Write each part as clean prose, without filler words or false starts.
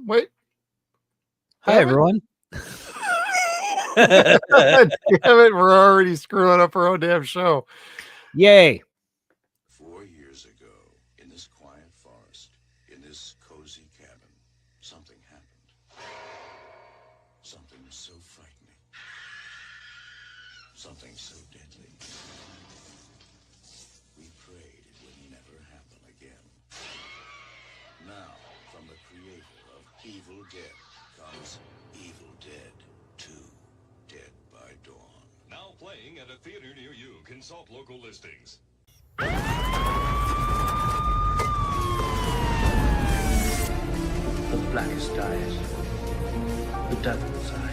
Wait, Hi, everyone. damn it, we're already screwing up our own damn show. Yay. 4 years ago, in this quiet forest, in this cozy cabin, something happened. Something so frightening. Something so deadly. We prayed it would never happen again. Now, from the creator of Evil Dead comes Evil Dead 2, Dead by Dawn. Now playing at a theater near you. Consult local listings. The blackest eyes. The devil's eyes.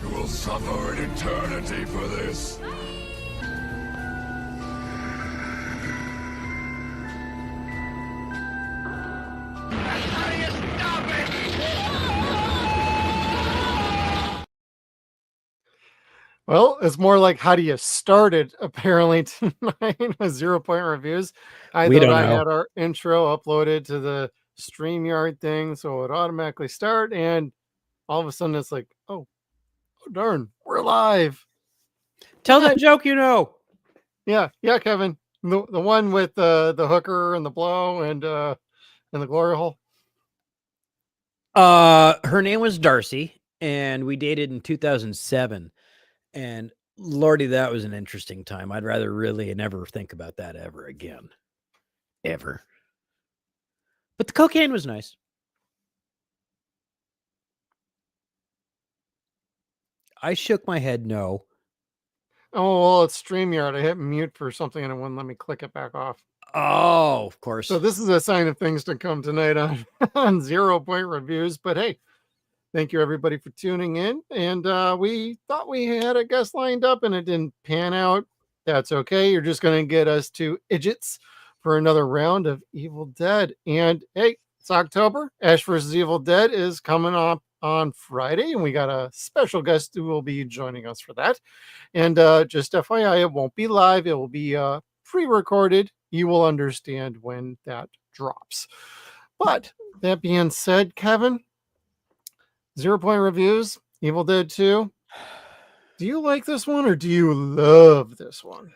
You will suffer an eternity for this. Well, it's more like how do you start it, apparently, tonight with 0 Point Reviews. I We thought don't I know. had our intro uploaded to the StreamYard thing, so it automatically start, and all of a sudden it's like, oh darn, we're live. Tell that joke you know. Yeah, Kevin. The one with the hooker and the blow and the glory hole. Her name was Darcy, and we dated in 2007. And Lordy, that was an interesting time. I'd rather really never think about that ever again. Ever. But the cocaine was nice. I shook my head no. Oh, well, it's StreamYard. I hit mute for something and it wouldn't let me click it back off. Oh, of course. So this is a sign of things to come tonight on 0 Point Reviews. But hey, thank you everybody for tuning in. And we thought we had a guest lined up and it didn't pan out. That's okay. You're just going to get us two idiots for another round of Evil Dead. And hey, it's October. Ash vs. Evil Dead is coming up on Friday, and we got a special guest who will be joining us for that. And just FYI, it won't be live. It will be pre-recorded. You will understand when that drops. But that being said, Kevin, 0 Point Reviews, Evil Dead 2. Do you like this one or do you love this one?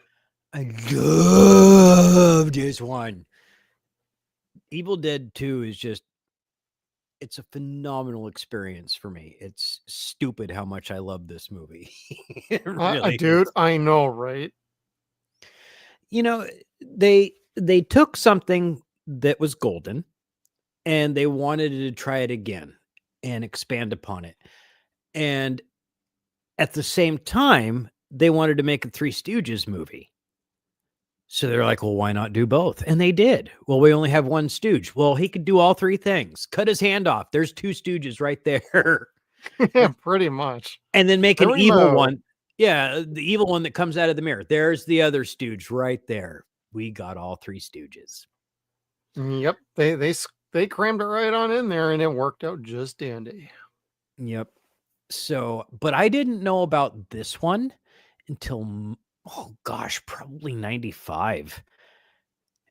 I love this one. Evil Dead 2 is just, it's a phenomenal experience for me. It's stupid how much I love this movie. Really Dude, is. I know, right? You know, they took something that was golden and they wanted to try it again and expand upon it. And at the same time, they wanted to make a Three Stooges movie. So they're like, well, why not do both? And they did. Well, we only have one Stooge. Well, he could do all three things. Cut his hand off. There's two Stooges right there. Yeah, pretty much. And then make an Primo. evil one. Yeah, the evil one that comes out of the mirror. There's the other Stooge right there. We got all three Stooges. Yep, they crammed it right on in there, and it worked out just dandy. Yep. So, but I didn't know about this one until, oh gosh, probably 95.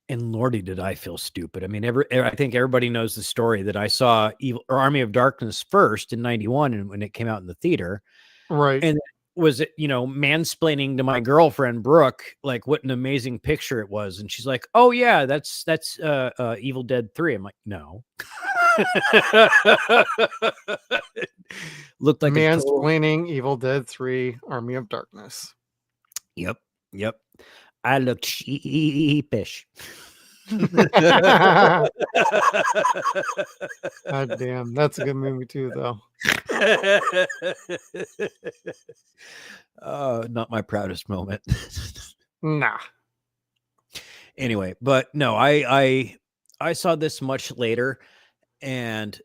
And Lordy, did I feel stupid. I mean, I think everybody knows the story that I saw Army of Darkness first in 91 and when it came out in the theater. Right. And was it, mansplaining to my girlfriend, Brooke, like what an amazing picture it was. And she's like, oh yeah, that's Evil Dead 3. I'm like, no. Looked like mansplaining Evil Dead 3 Army of Darkness. Yep. I look sheepish. God damn, that's a good movie too, though. Not my proudest moment. Nah. Anyway, but no, I saw this much later, and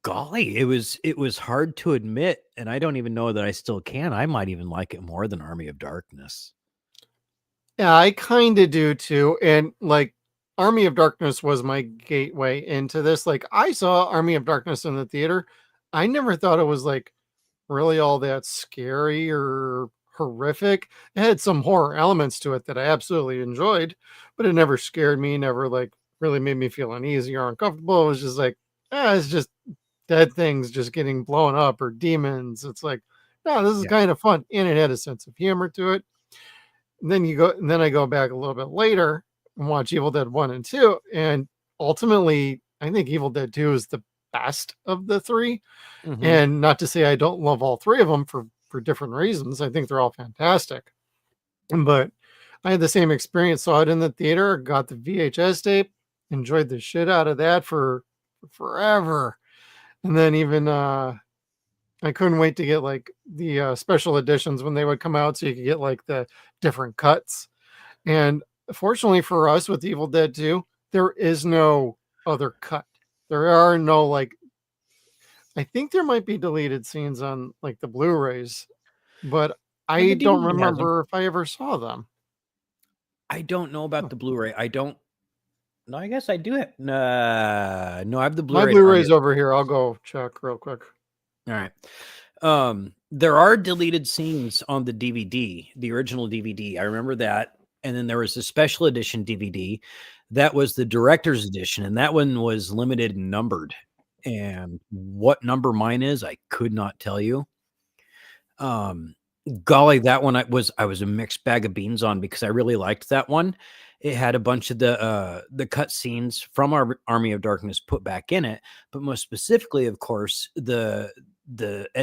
golly, it was hard to admit, and I don't even know that I still can. I might even like it more than Army of Darkness. Yeah, I kind of do too. And like Army of Darkness was my gateway into this. Like I saw Army of Darkness in the theater. I never thought it was like really all that scary or horrific. It had some horror elements to it that I absolutely enjoyed, but it never scared me, never like really made me feel uneasy or uncomfortable. It was just like, it's just dead things just getting blown up or demons. It's like, no, this is Yeah. kind of fun. And it had a sense of humor to it. And then I go back a little bit later and watch Evil Dead 1 and 2. And ultimately, I think Evil Dead 2 is the best of the three. Mhm. And not to say I don't love all three of them for different reasons. I think they're all fantastic. But I had the same experience. Saw it in the theater, got the VHS tape, enjoyed the shit out of that for forever. And then even I couldn't wait to get like the special editions when they would come out so you could get like the different cuts. And fortunately for us with Evil Dead 2, there is no other cut. There are no like, I think there might be deleted scenes on like the Blu-rays, but And I the don't DVD has 'em. remember if I ever saw them. I don't know about Oh. the Blu-ray. I don't. No, I guess I do have. No, I have the My Blu-ray. Blu-ray's over here. I'll go check real quick. All right. There are deleted scenes on the DVD, the original DVD. I remember that. And then there was a special edition DVD. That was the director's edition, and that one was limited and numbered. And what number mine is, I could not tell you. Golly, that one I was a mixed bag of beans on because I really liked that one. It had a bunch of the cut scenes from our Army of Darkness put back in it, but most specifically, of course, the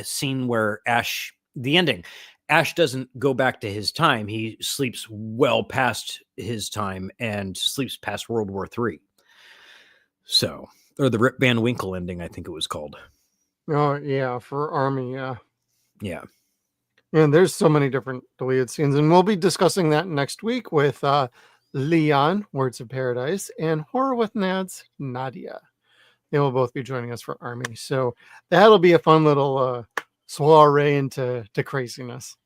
scene where Ash, the ending, Ash doesn't go back to his time. He sleeps well past his time and sleeps past World War III. So, or the Rip Van Winkle ending, I think it was called. Oh yeah, for Army, yeah. Yeah. And there's so many different deleted scenes, and we'll be discussing that next week with Leon, Words of Paradise, and Horror with Nads, Nadia. They will both be joining us for Army. So that'll be a fun little soiree into craziness.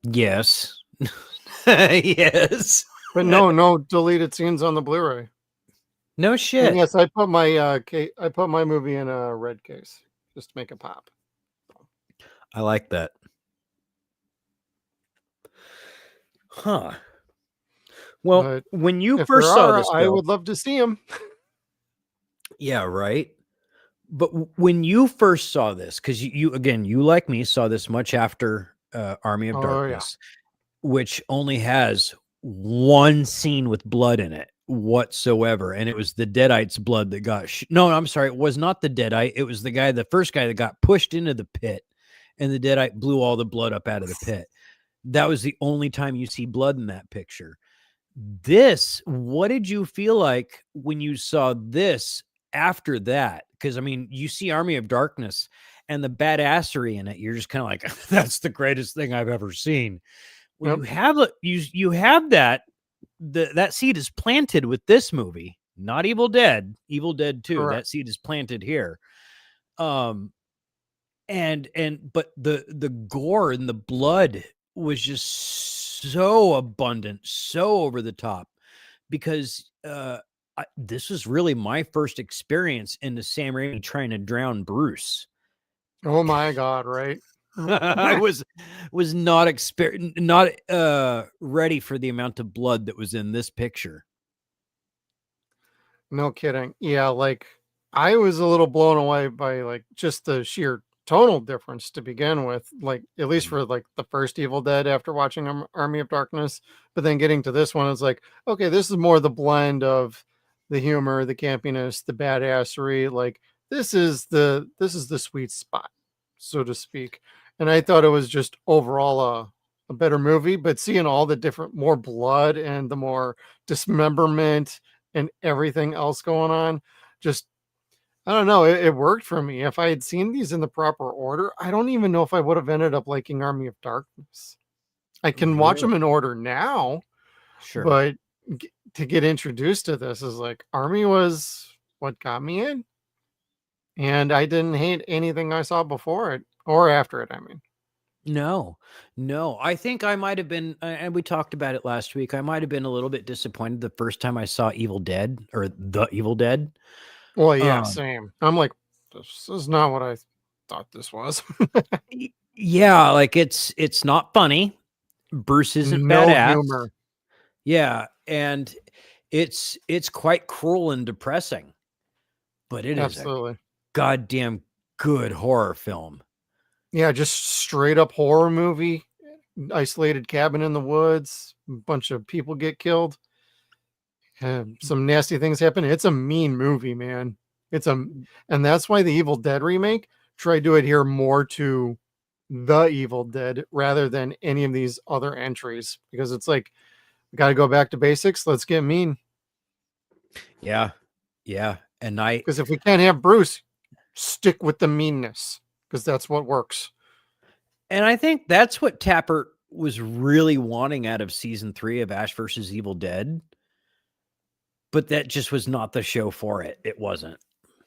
Yes. Yes. But no deleted scenes on the Blu-ray. No And shit. yes, I put my movie in a red case just to make it pop. I like that. Huh. Well, But when you if first there saw are, this, I Bill, would love to see them. yeah, right. But when you first saw this, because you again, you like me, saw this much after Army of Oh, yeah. Darkness, which only has one scene with blood in it whatsoever, and it was the Deadite's blood that got. No, I'm sorry, it was not the Deadite. It was the first guy that got pushed into the pit, and the Deadite blew all the blood up out of the pit. That was the only time you see blood in that picture. This, what did you feel like when you saw this after that? Because I mean, you see Army of Darkness and the badassery in it, you're just kind of like, that's the greatest thing I've ever seen. When you have you have that seed is planted with this movie, not Evil Dead 2. Correct. That seed is planted here. But the gore and the blood was just so abundant, so over the top, because this was really my first experience into Sam Raimi trying to drown Bruce. Oh my God! Right? I was not ready for the amount of blood that was in this picture. No kidding. Yeah, like I was a little blown away by like just the sheer tonal difference to begin with, like at least for like the first Evil Dead after watching Army of Darkness, but then getting to this one, it's like, okay, this is more the blend of the humor, the campiness, the badassery. Like this is the sweet spot, so to speak. And I thought it was just overall a better movie, but seeing all the different, more blood and the more dismemberment and everything else going on, just I don't know. It worked for me. If I had seen these in the proper order, I don't even know if I would have ended up liking Army of Darkness. I can watch them in order now, Sure. but to get introduced to this is like Army was what got me in. And I didn't hate anything I saw before it or after it. I mean, No. I think I might have been, and we talked about it last week. I might have been a little bit disappointed the first time I saw Evil Dead or The Evil Dead. well, yeah, same. I'm like, this is not what I thought this was. Yeah, like it's not funny. Bruce isn't No badass. humor. Yeah, and it's quite cruel and depressing. But it is a Absolutely. goddamn good horror film. Yeah, just straight up horror movie. Isolated cabin in the woods. A bunch of people get killed. Some nasty things happen. It's a mean movie, man. And that's why the Evil Dead remake tried to adhere more to the Evil Dead rather than any of these other entries, because it's like, we got to go back to basics. Let's get mean. Yeah. Yeah. And Because if we can't have Bruce, stick with the meanness, because that's what works. And I think that's what Tappert was really wanting out of season 3 of Ash versus Evil Dead. But that just was not the show for it. It wasn't.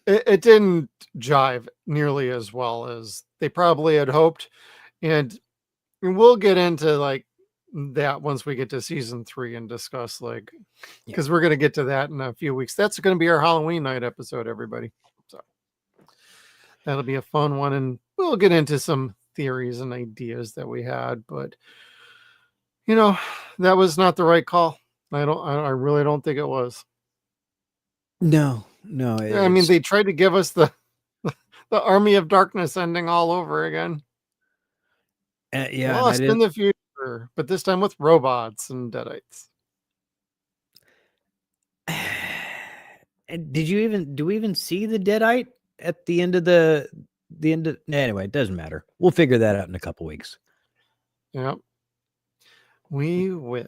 It didn't jive nearly as well as they probably had hoped. And we'll get into like that once we get to season 3 and discuss, like, because we're going to get to that in a few weeks. That's going to be our Halloween night episode, everybody. So that'll be a fun one. And we'll get into some theories and ideas that we had, but that was not the right call. I really don't think it was. No. I mean, they tried to give us the Army of Darkness ending all over again. Yeah. Lost in the future, but this time with robots and deadites. And do we even see the deadite at the end of anyway, it doesn't matter. We'll figure that out in a couple weeks. Yep. We will.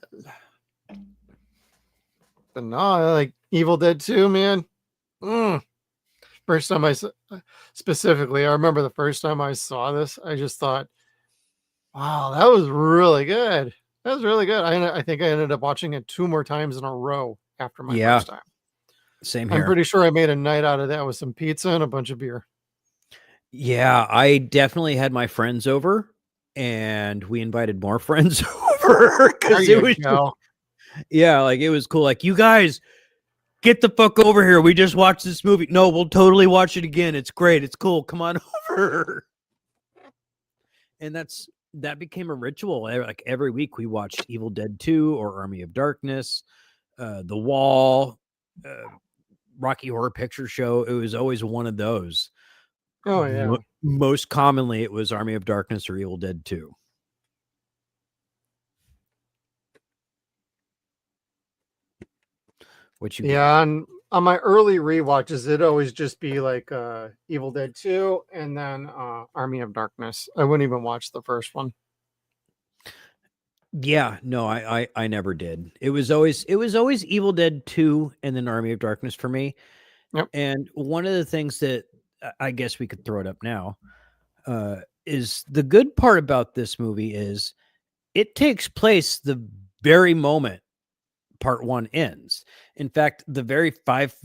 But no, like Evil Dead 2, man. First time specifically, I remember the first time I saw this, I just thought, wow, that was really good. That was really good. I think I ended up watching it 2 more times in a row after my first time. Same here. I'm pretty sure I made a night out of that with some pizza and a bunch of beer. Yeah, I definitely had my friends over, and we invited more friends over because it was like, it was cool. Like, you guys, get the fuck over here. We just watched this movie. No, we'll totally watch it again. It's great. It's cool. Come on over. And that became a ritual. Like every week we watched Evil Dead 2 or Army of Darkness, The Wall, Rocky Horror Picture Show. It was always one of those. Oh, yeah. Most commonly, it was Army of Darkness or Evil Dead 2. And on my early rewatches, it'd always just be like Evil Dead 2 and then Army of Darkness. I wouldn't even watch the first one. Yeah, no, I never did. It was always Evil Dead 2 and then Army of Darkness for me. Yep. And one of the things that I guess we could throw it up now is the good part about this movie is it takes place the very moment part 1 ends. In fact, the very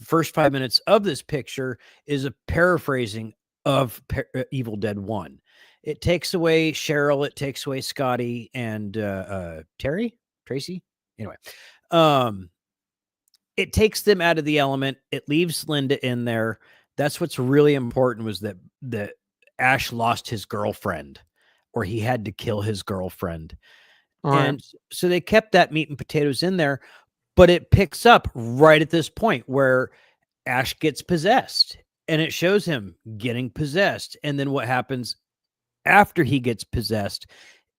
first 5 minutes of this picture is a paraphrasing of Evil Dead 1. It takes away Cheryl, it takes away Scotty and Tracy. Anyway, it takes them out of the element. It leaves Linda in there. That's what's really important, was that Ash lost his girlfriend, or he had to kill his girlfriend. And so they kept that meat and potatoes in there, but it picks up right at this point where Ash gets possessed, and it shows him getting possessed. And then what happens after he gets possessed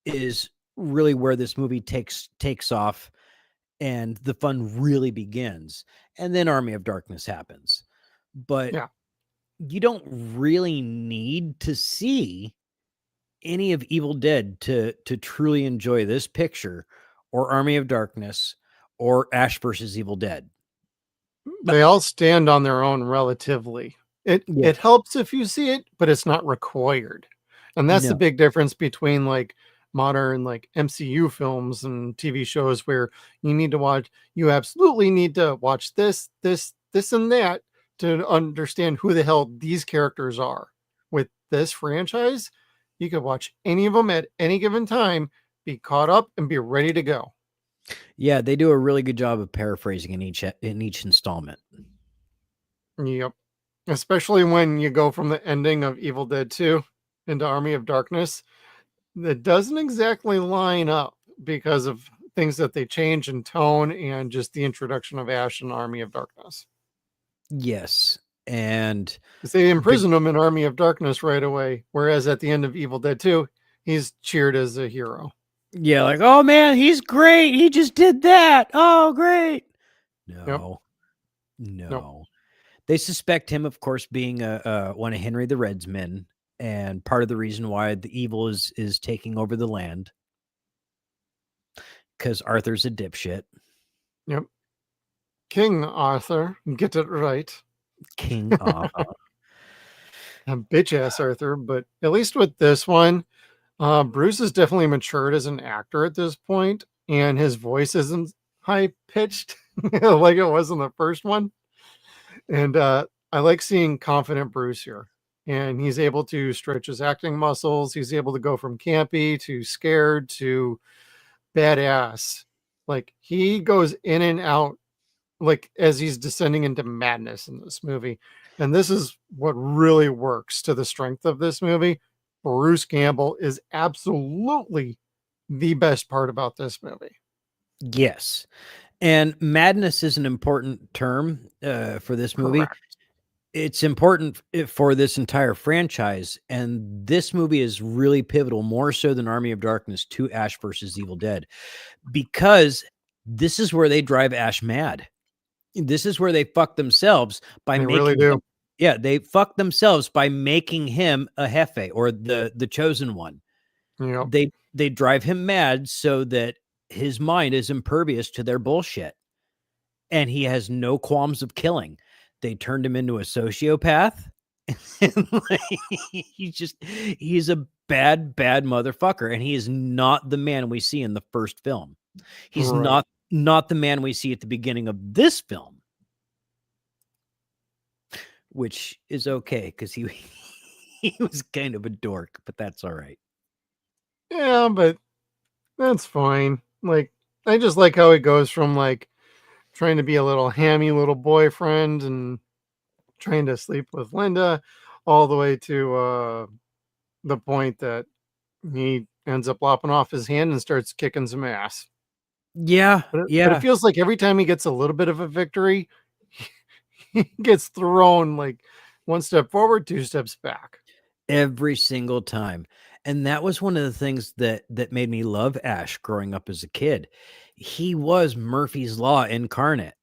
is really where this movie takes off and the fun really begins. And then Army of Darkness happens. But you don't really need to see any of Evil Dead to truly enjoy this picture or Army of Darkness or Ash versus Evil Dead. They all stand on their own relatively. It helps if you see it, but it's not required. And that's the big difference between like modern like MCU films and TV shows, where you absolutely need to watch this and that to understand who the hell these characters are. With this franchise, you could watch any of them at any given time, be caught up, and be ready to go. Yeah, they do a really good job of paraphrasing in each installment. Yep. Especially when you go from the ending of Evil Dead 2 into Army of Darkness. That doesn't exactly line up because of things that they change in tone and just the introduction of Ash and Army of Darkness. Yes. And 'Cause they imprison him in Army of Darkness right away, whereas at the end of Evil Dead 2, he's cheered as a hero. yeah, like, oh man, he's great. He just did that. Oh, great. No, no. They suspect him, of course, being one of Henry the Red's men, and part of the reason why the evil is taking over the land, because Arthur's a dipshit. Yep. King Arthur, get it right. King Arthur. A bitch ass Arthur, but at least with this one, Bruce has definitely matured as an actor at this point, and his voice isn't high pitched like it was in the first one. And I like seeing confident Bruce here. And he's able to stretch his acting muscles. He's able to go from campy to scared to badass. Like he goes in and out like as he's descending into madness in this movie. And this is what really works to the strength of this movie. Bruce Campbell is absolutely the best part about this movie. Yes. And madness is an important term for this movie. Correct. It's important for this entire franchise. And this movie is really pivotal, more so than Army of Darkness 2 Ash versus Evil Dead, because this is where they drive Ash mad. This is where they fuck themselves by They making really do. yeah, they fuck themselves by making him a jefe, or the chosen one. Yep. They drive him mad so that his mind is impervious to their bullshit, and he has no qualms of killing. They turned him into a sociopath. And he's a bad motherfucker, and he is not the man we see in the first film. He's Right. not the man we see at the beginning of this film, which is okay because he was kind of a dork, but that's all right. Yeah, but that's fine. Like, I just like how it goes from like trying to be a little hammy little boyfriend and trying to sleep with Linda all the way to the point that he ends up lopping off his hand and starts kicking some ass. Yeah, But yeah. it feels like every time he gets a little bit of a victory, he gets thrown like one step forward, two steps back. Every single time. And that was one of the things that made me love Ash growing up as a kid. He was Murphy's Law incarnate.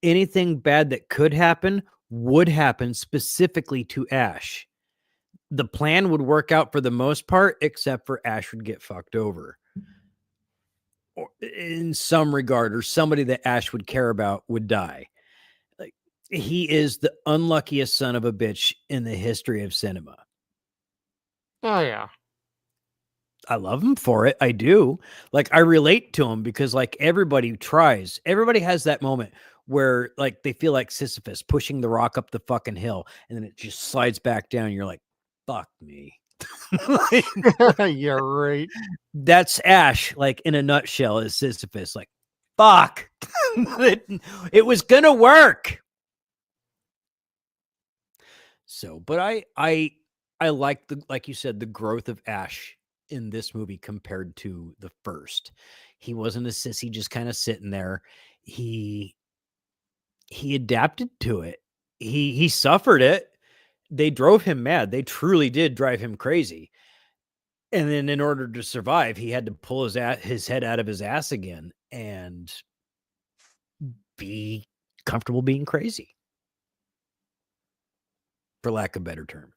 Anything bad that could happen would happen specifically to Ash. The plan would work out for the most part, except for Ash would get fucked over, or in some regard, or somebody that Ash would care about would die. Like, he is the unluckiest son of a bitch in the history of cinema. Oh yeah. I love him for it. I do. Like, I relate to him because, like, everybody tries. Everybody has that moment where, like, they feel like Sisyphus pushing the rock up the fucking hill, and then it just slides back down. And you're like, fuck me. Like, Yeah, right. that's Ash, like, in a nutshell, is Sisyphus. Like, fuck. It was gonna work. So, but I like like you said, the growth of Ash in this movie compared to the first. He wasn't a sissy just kind of sitting there. He adapted to it. He suffered it. They drove him mad. They truly did drive him crazy. And then in order to survive, he had to pull his head out of his ass again and be comfortable being crazy, for lack of a better term.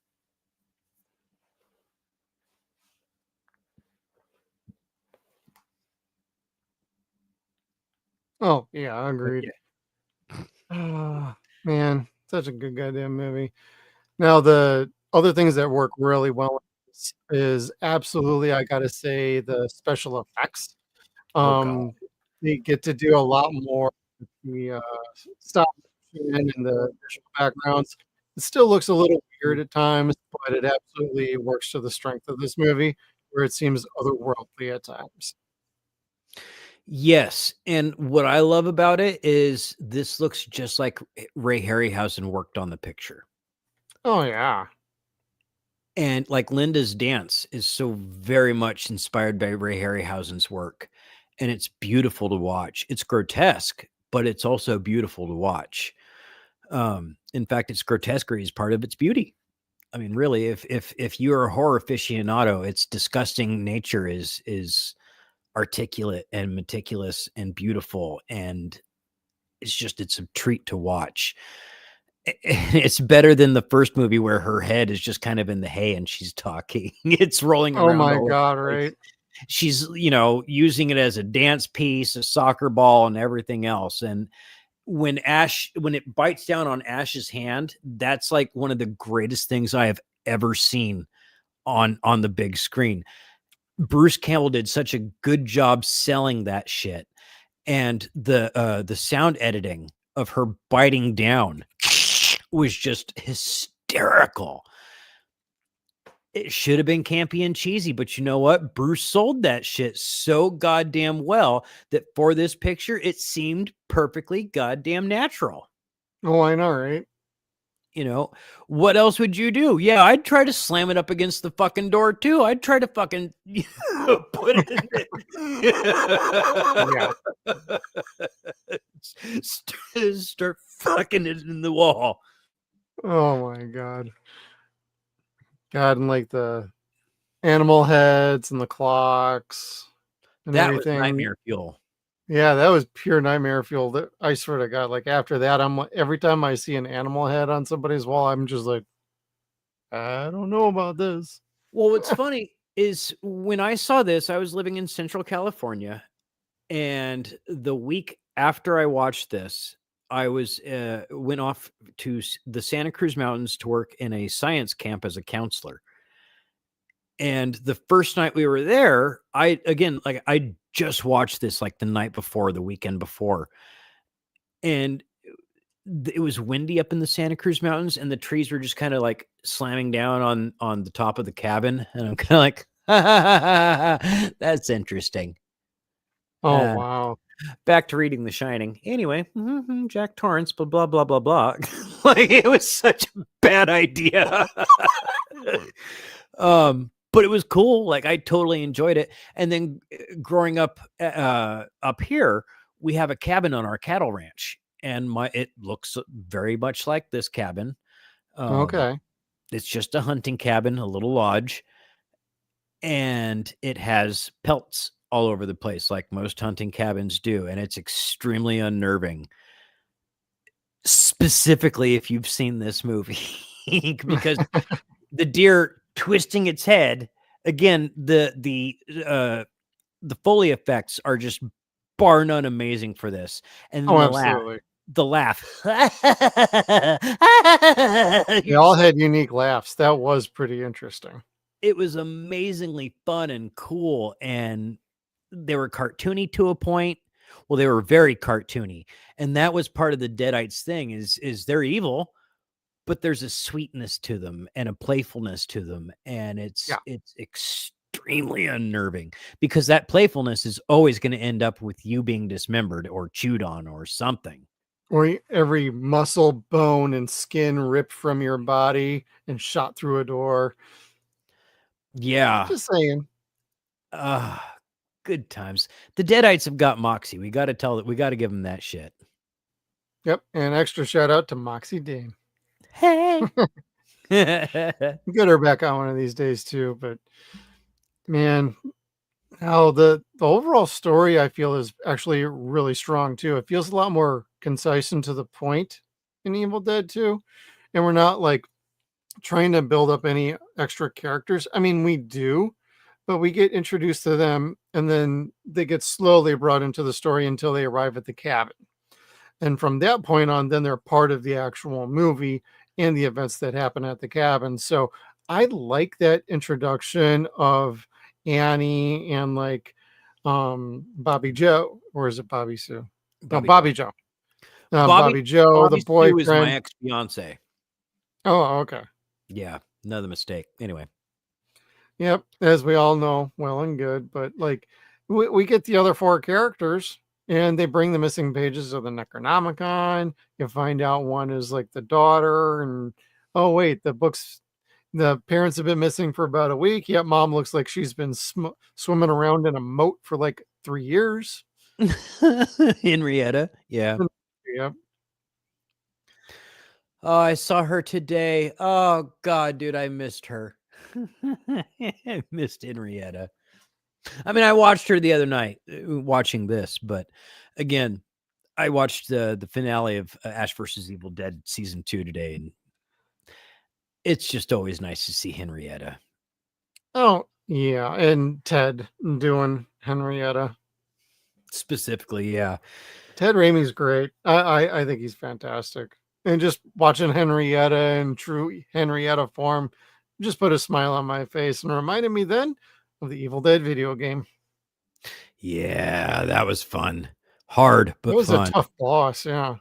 Oh yeah, agreed. Man, such a good goddamn movie. Now the other things that work really well is absolutely, I gotta say, the special effects. Oh God. They get to do a lot more with the stop motion and the visual backgrounds. It still looks a little weird at times, but it absolutely works to the strength of this movie, where it seems otherworldly at times. Yes, and what I love about it is this looks just like Ray Harryhausen worked on the picture. Oh yeah. And like Linda's dance is so very much inspired by Ray Harryhausen's work, and it's beautiful to watch. It's grotesque, but it's also beautiful to watch. In fact, its grotesquerie is part of its beauty. I mean, really, if you're a horror aficionado, its disgusting nature is articulate and meticulous and beautiful, and it's a treat to watch. It's better than the first movie where her head is just kind of in the hay and she's talking. It's rolling Oh around my all over God, the place. right? She's, using it as a dance piece, a soccer ball, and everything else. And when it bites down on Ash's hand, that's like one of the greatest things I have ever seen on the big screen. Bruce Campbell did such a good job selling that shit. And the sound editing of her biting down was just hysterical. It should have been campy and cheesy, but you know what? Bruce sold that shit so goddamn well that for this picture, it seemed perfectly goddamn natural. Oh, I know, right? What else would you do? Yeah, I'd try to slam it up against the fucking door too. I'd try to fucking put it in there. Start fucking it in the wall. Oh my God. God, and like the animal heads and the clocks and That everything. was nightmare fuel. Yeah, that was pure nightmare fuel. That I swear to God, like after that, every time I see an animal head on somebody's wall, I'm just like, I don't know about this. Well, what's funny is when I saw this, I was living in Central California, and the week after I watched this, I went off to the Santa Cruz Mountains to work in a science camp as a counselor. And the first night we were there, I just watched this like the night before, the weekend before. And it was windy up in the Santa Cruz Mountains, and the trees were just kind of like slamming down on the top of the cabin. And I'm kind of like, that's interesting. Oh, wow. Back to reading The Shining. Anyway, Jack Torrance, blah, blah, blah, blah, blah. Like, it was such a bad idea. But it was cool. Like, I totally enjoyed it. And then growing up here, we have a cabin on our cattle ranch, and it looks very much like this cabin. Okay. It's just a hunting cabin, a little lodge, and it has pelts all over the place, like most hunting cabins do, and it's extremely unnerving. Specifically, if you've seen this movie, because the deer twisting its head again, the Foley effects are just bar none amazing for this, and Oh, the absolutely. laugh. They all had unique laughs. That was pretty interesting. It was amazingly fun and cool, and they were cartoony to a point. Well, they were very cartoony, and that was part of the Deadites thing is they're evil, but there's a sweetness to them and a playfulness to them, and it's extremely unnerving because that playfulness is always going to end up with you being dismembered or chewed on or something. Or every muscle, bone, and skin ripped from your body and shot through a door. Yeah. Just saying. Good times. The Deadites have got moxie. We got to give them that shit. Yep. And extra shout out to Moxie Dane. Hey. Get her back on one of these days too. But man, now the overall story I feel is actually really strong too. It feels a lot more concise and to the point in Evil Dead 2. And we're not like trying to build up any extra characters. I mean, we do, but we get introduced to them and then they get slowly brought into the story until they arrive at the cabin. And from that point on, then they're part of the actual movie and the events that happen at the cabin. So I like that introduction of Annie and like Bobby Joe, or is it Bobby Sue? Bobby Joe. Bobby Joe, the boyfriend. Is my ex-fiance. Oh, okay. Yeah, another mistake. Anyway. Yep, as we all know, well and good. But like, we get the other four characters, and they bring the missing pages of the Necronomicon. You find out one is like the daughter, and oh wait, the parents have been missing for about a week. Yet mom looks like she's been swimming around in a moat for like 3 years. Henrietta, yeah. Yep. Oh, I saw her today. Oh God, dude, I missed her. I missed Henrietta. I mean, I watched her the other night watching this, but again, I watched the finale of Ash versus Evil Dead season 2 today, and it's just always nice to see Henrietta. Oh, yeah, and Ted doing Henrietta. Specifically, yeah. Ted Raimi's great. I think he's fantastic. And just watching Henrietta in true Henrietta form just put a smile on my face and reminded me then of the Evil Dead video game. Yeah, that was fun. Hard, It but was fun. a tough boss, yeah.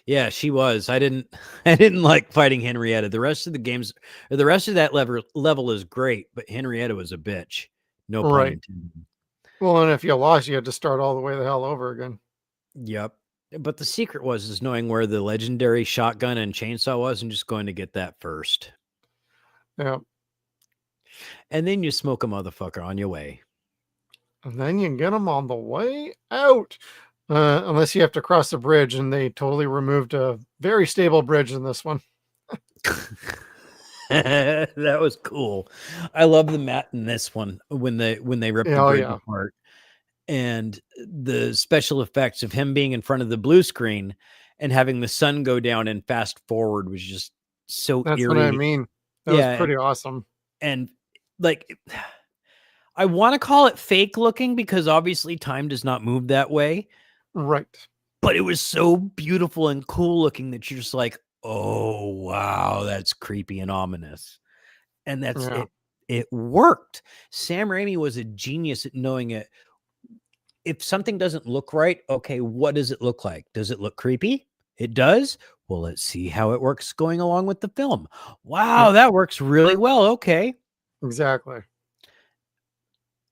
Yeah, she was. I didn't I didn't like fighting Henrietta. The rest of the games or the rest of that level is great, but Henrietta was a bitch. No pun Right. intended. Well, and if you lost, you had to start all the way the hell over again. Yep. But the secret was knowing where the legendary shotgun and chainsaw was and just going to get that first. Yeah. And then you smoke a motherfucker on your way. And then you get them on the way out. Unless you have to cross the bridge, and they totally removed a very stable bridge in this one. That was cool. I love the mat in this one when they ripped the bridge apart. And the special effects of him being in front of the blue screen and having the sun go down and fast forward was just so That's eerie. what I mean. That was pretty awesome. And like, I want to call it fake looking because obviously time does not move that way. Right. But it was so beautiful and cool looking that you're just like, oh, wow, that's creepy and ominous. And that's it. It worked. Sam Raimi was a genius at knowing it. If something doesn't look right, okay, what does it look like? Does it look creepy? It does? Well, let's see how it works going along with the film. Wow, that works really well. Okay. Exactly.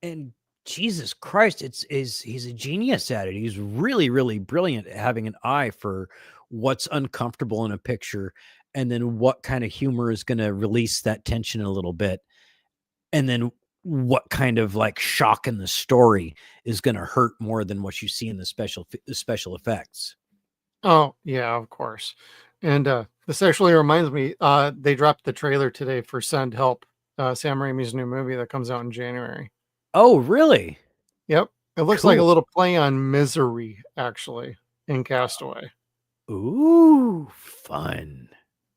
And Jesus Christ, he's a genius at it. He's really, really brilliant at having an eye for what's uncomfortable in a picture and then what kind of humor is going to release that tension a little bit. And then what kind of like shock in the story is going to hurt more than what you see in the special effects. Oh, yeah, of course. And this actually reminds me, they dropped the trailer today for Send Help, Sam Raimi's new movie that comes out in January. Oh, really? Yep. It looks like a little play on Misery, actually, in Castaway. Ooh, fun.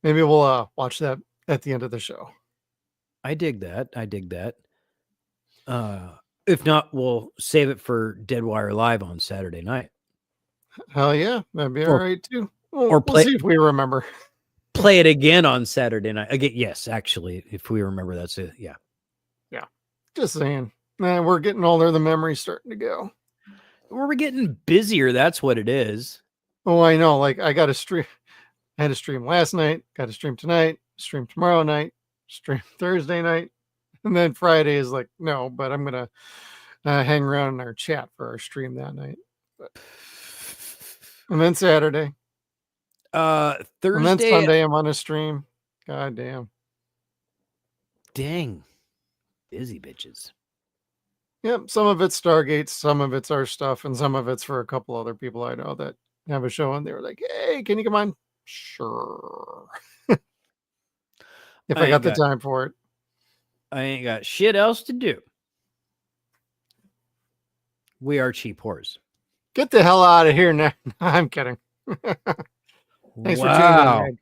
Maybe we'll watch that at the end of the show. I dig that. If not, we'll save it for Deadwire Live on Saturday night. Hell yeah, that'd be all right too. We'll see if we remember. Play it again on Saturday night. Again, yes, actually, if we remember, that's it. Yeah. Yeah. Just saying. Man, we're getting older. The memory's starting to go. We're getting busier. That's what it is. Oh, I know. Like I got to stream. I had a stream last night. Got to stream tonight. Stream tomorrow night. Stream Thursday night. And then Friday is like, no, but I'm going to hang around in our chat for our stream that night. And then Saturday. Thursday. And then Sunday I'm on a stream. God damn. Dang. Busy bitches. Yep. Some of it's Stargate. Some of it's our stuff. And some of it's for a couple other people I know that have a show. And they were like, hey, can you come on? Sure. If I got the time for it. I ain't got shit else to do. We are cheap whores. Get the hell out of here now. I'm kidding. Thanks for tuning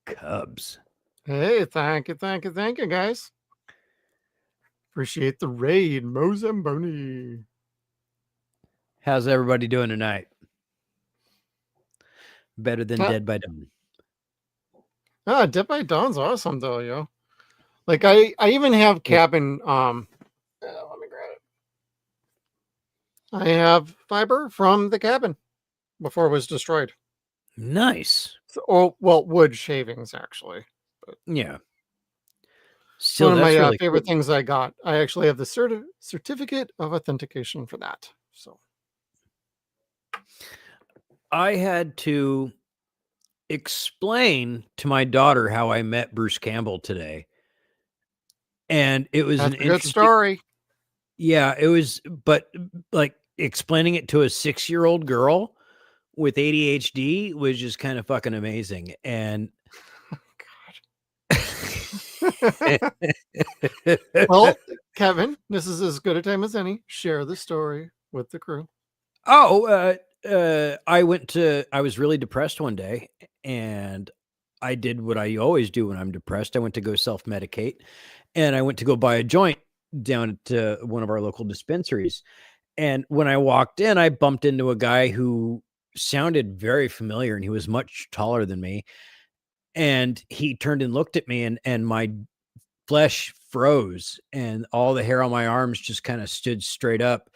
in. Cubs. Hey, thank you, guys. Appreciate the raid, Mozamboni. How's everybody doing tonight? Better than Dead by Dawn. Dead by Dawn's awesome though, yo. Like I even have Cabin. Let me grab it. I have fiber from the Cabin before it was destroyed. Nice. So, wood shavings actually. But yeah. Still, one of my really favorite cool. things I got. I actually have the certificate of authentication for that. So I had to explain to my daughter how I met Bruce Campbell today. And it was an interesting story. Yeah, it was, but like explaining it to a 6-year-old girl with ADHD was just kind of fucking amazing. And Well, Kevin, this is as good a time as any. Share the story with the crew. I was really depressed one day, and I did what I always do when I'm depressed. I went to go self-medicate, and I went to go buy a joint down at one of our local dispensaries. And when I walked in, I bumped into a guy who sounded very familiar, and he was much taller than me. And he turned and looked at me, and my flesh froze, and all the hair on my arms just kind of stood straight up.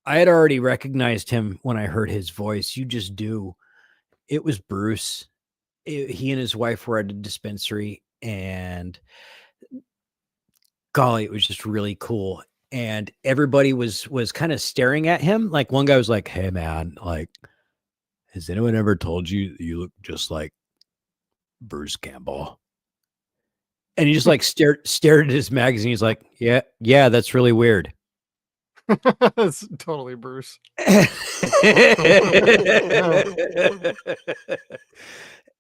I had already recognized him when I heard his voice. You just do. It was Bruce. He and his wife were at a dispensary, and golly, it was just really cool. And everybody was kind of staring at him. Like one guy was like, "Hey man, like, has anyone ever told you you look just like Bruce Campbell?" And he just like stared at his magazine. He's like, yeah, that's really weird. That's totally Bruce.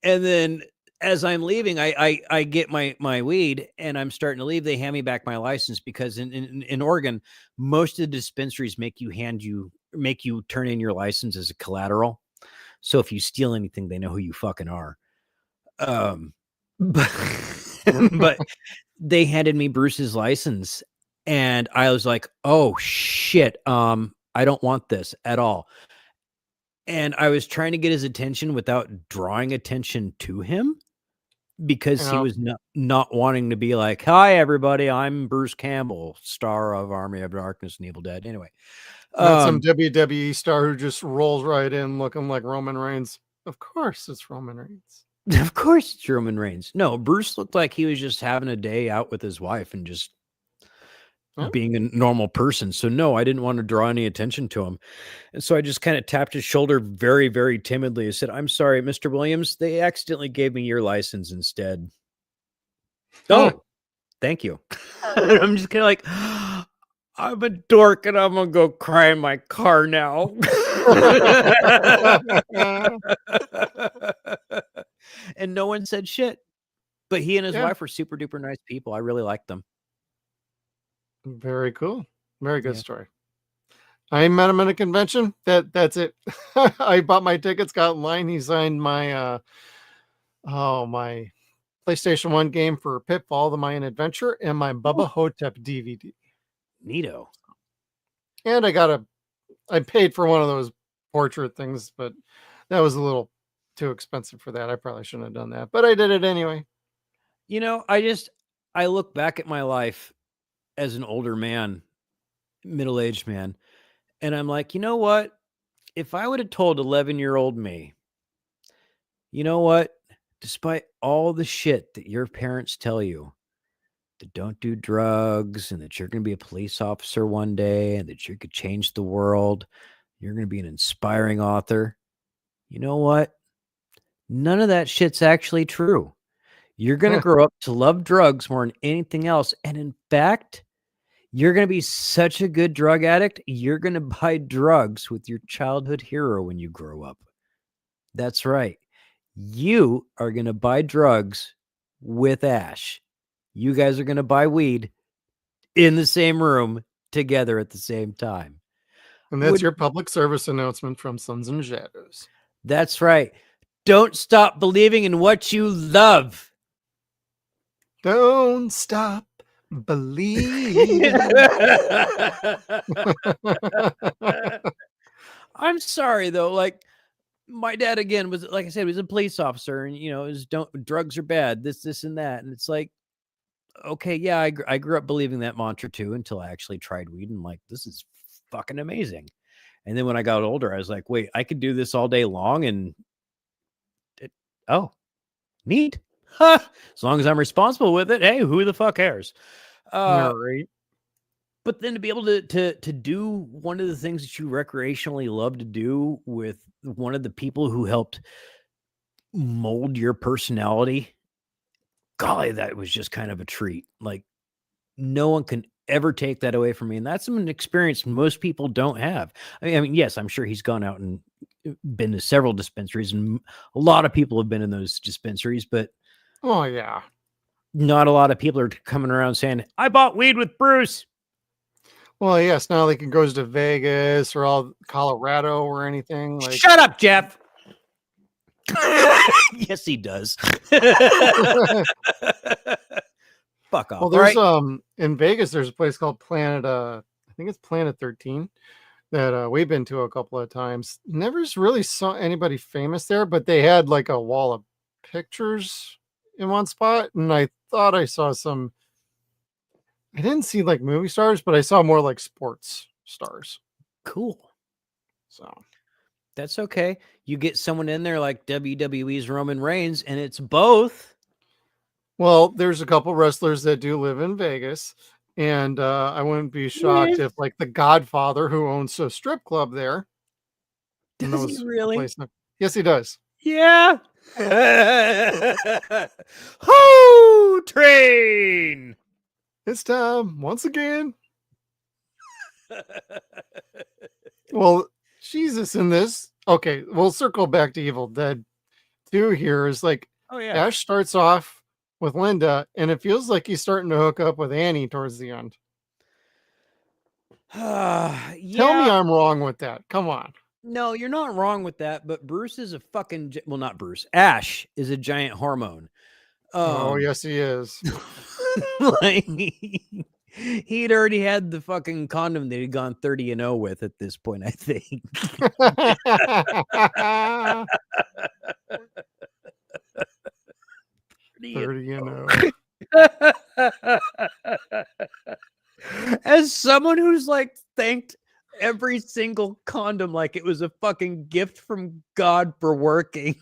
And then as I'm leaving, I get my weed and I'm starting to leave. They hand me back my license because in Oregon, most of the dispensaries make you turn in your license as a collateral. So if you steal anything, they know who you fucking are. But they handed me Bruce's license, and I was like, "Oh shit, I don't want this at all." And I was trying to get his attention without drawing attention to him because he was not wanting to be like, "Hi everybody, I'm Bruce Campbell, star of Army of Darkness and Evil Dead." Anyway, not some WWE star who just rolls right in looking like Roman Reigns. Of course, it's Roman Reigns. Of course it's Roman Reigns. No, Bruce looked like he was just having a day out with his wife and just being a normal person. So no, I didn't want to draw any attention to him. And so I just kind of tapped his shoulder very, very timidly. I said, "I'm sorry, Mr. Williams, they accidentally gave me your license instead." "Oh, thank you." I'm just kind of like, "I'm a dork and I'm going to go cry in my car now." And no one said shit. But he and his wife were super duper nice people. I really liked them. Very cool. Very good story. I met him at a convention. That's it. I bought my tickets, got in line. He signed my my PlayStation 1 game for Pitfall: The Mayan Adventure and my Bubba Hotep DVD. Neato. And I paid for one of those portrait things, but that was a little too expensive for that. I probably shouldn't have done that, but I did it anyway. You know, I look back at my life as an older man, middle-aged man, and I'm like, you know what? If I would have told 11-year-old me, you know what? Despite all the shit that your parents tell you, that don't do drugs and that you're going to be a police officer one day and that you could change the world, you're going to be an inspiring author. You know what? None of that shit's actually true. You're going to grow up to love drugs more than anything else. And in fact, you're going to be such a good drug addict, you're going to buy drugs with your childhood hero when you grow up. That's right. You are going to buy drugs with Ash. You guys are going to buy weed in the same room together at the same time. And that's your public service announcement from Suns and Shadows. That's right. Don't stop believing in what you love. Don't stop believing. I'm sorry though. Like my dad again was, like I said, was a police officer, and drugs are bad. This and that, and it's like, okay, yeah, I grew up believing that mantra too until I actually tried weed and like, this is fucking amazing. And then when I got older, I was like, wait, I could do this all day long, and neat. Huh. As long as I'm responsible with it, hey, who the fuck cares? Right. But then to be able to do one of the things that you recreationally love to do with one of the people who helped mold your personality, golly, that was just kind of a treat. Like no one can ever take that away from me. And that's an experience most people don't have. I mean, yes, I'm sure he's gone out and been to several dispensaries, and a lot of people have been in those dispensaries, but Oh yeah. not a lot of people are coming around saying, I bought weed with Bruce. Well, yes. Now like he goes to Vegas or all Colorado or anything. Like, Shut up, Jeff. Yes, he does. Fuck off. well, there's in Vegas, there's a place called Planet. I think it's Planet 13 that we've been to a couple of times. Never really saw anybody famous there, but they had like a wall of pictures in one spot, and I thought I saw some. I didn't see like movie stars, but I saw more like sports stars. Cool. So That's okay. You get someone in there like WWE's Roman Reigns, and it's both. well, there's a couple wrestlers that do live in Vegas, and I wouldn't be shocked if like the Godfather, who owns a strip club there, Does knows he a really? place. Yes, he does. Yeah. Ho train. It's time once again. Well, Jesus in this. Okay, we'll circle back to Evil Dead 2 here. Is like Oh yeah. Ash starts off with Linda, and it feels like he's starting to hook up with Annie towards the end. Yeah. Tell me I'm wrong with that. Come on. No, you're not wrong with that, but Bruce is a fucking well, not Bruce. Ash is a giant hormone. Oh, yes, he is. Like, he'd already had the fucking condom that he'd gone 30-0 with at this point, I think. 30, you know. As someone who's like thanked every single condom like it was a fucking gift from God for working,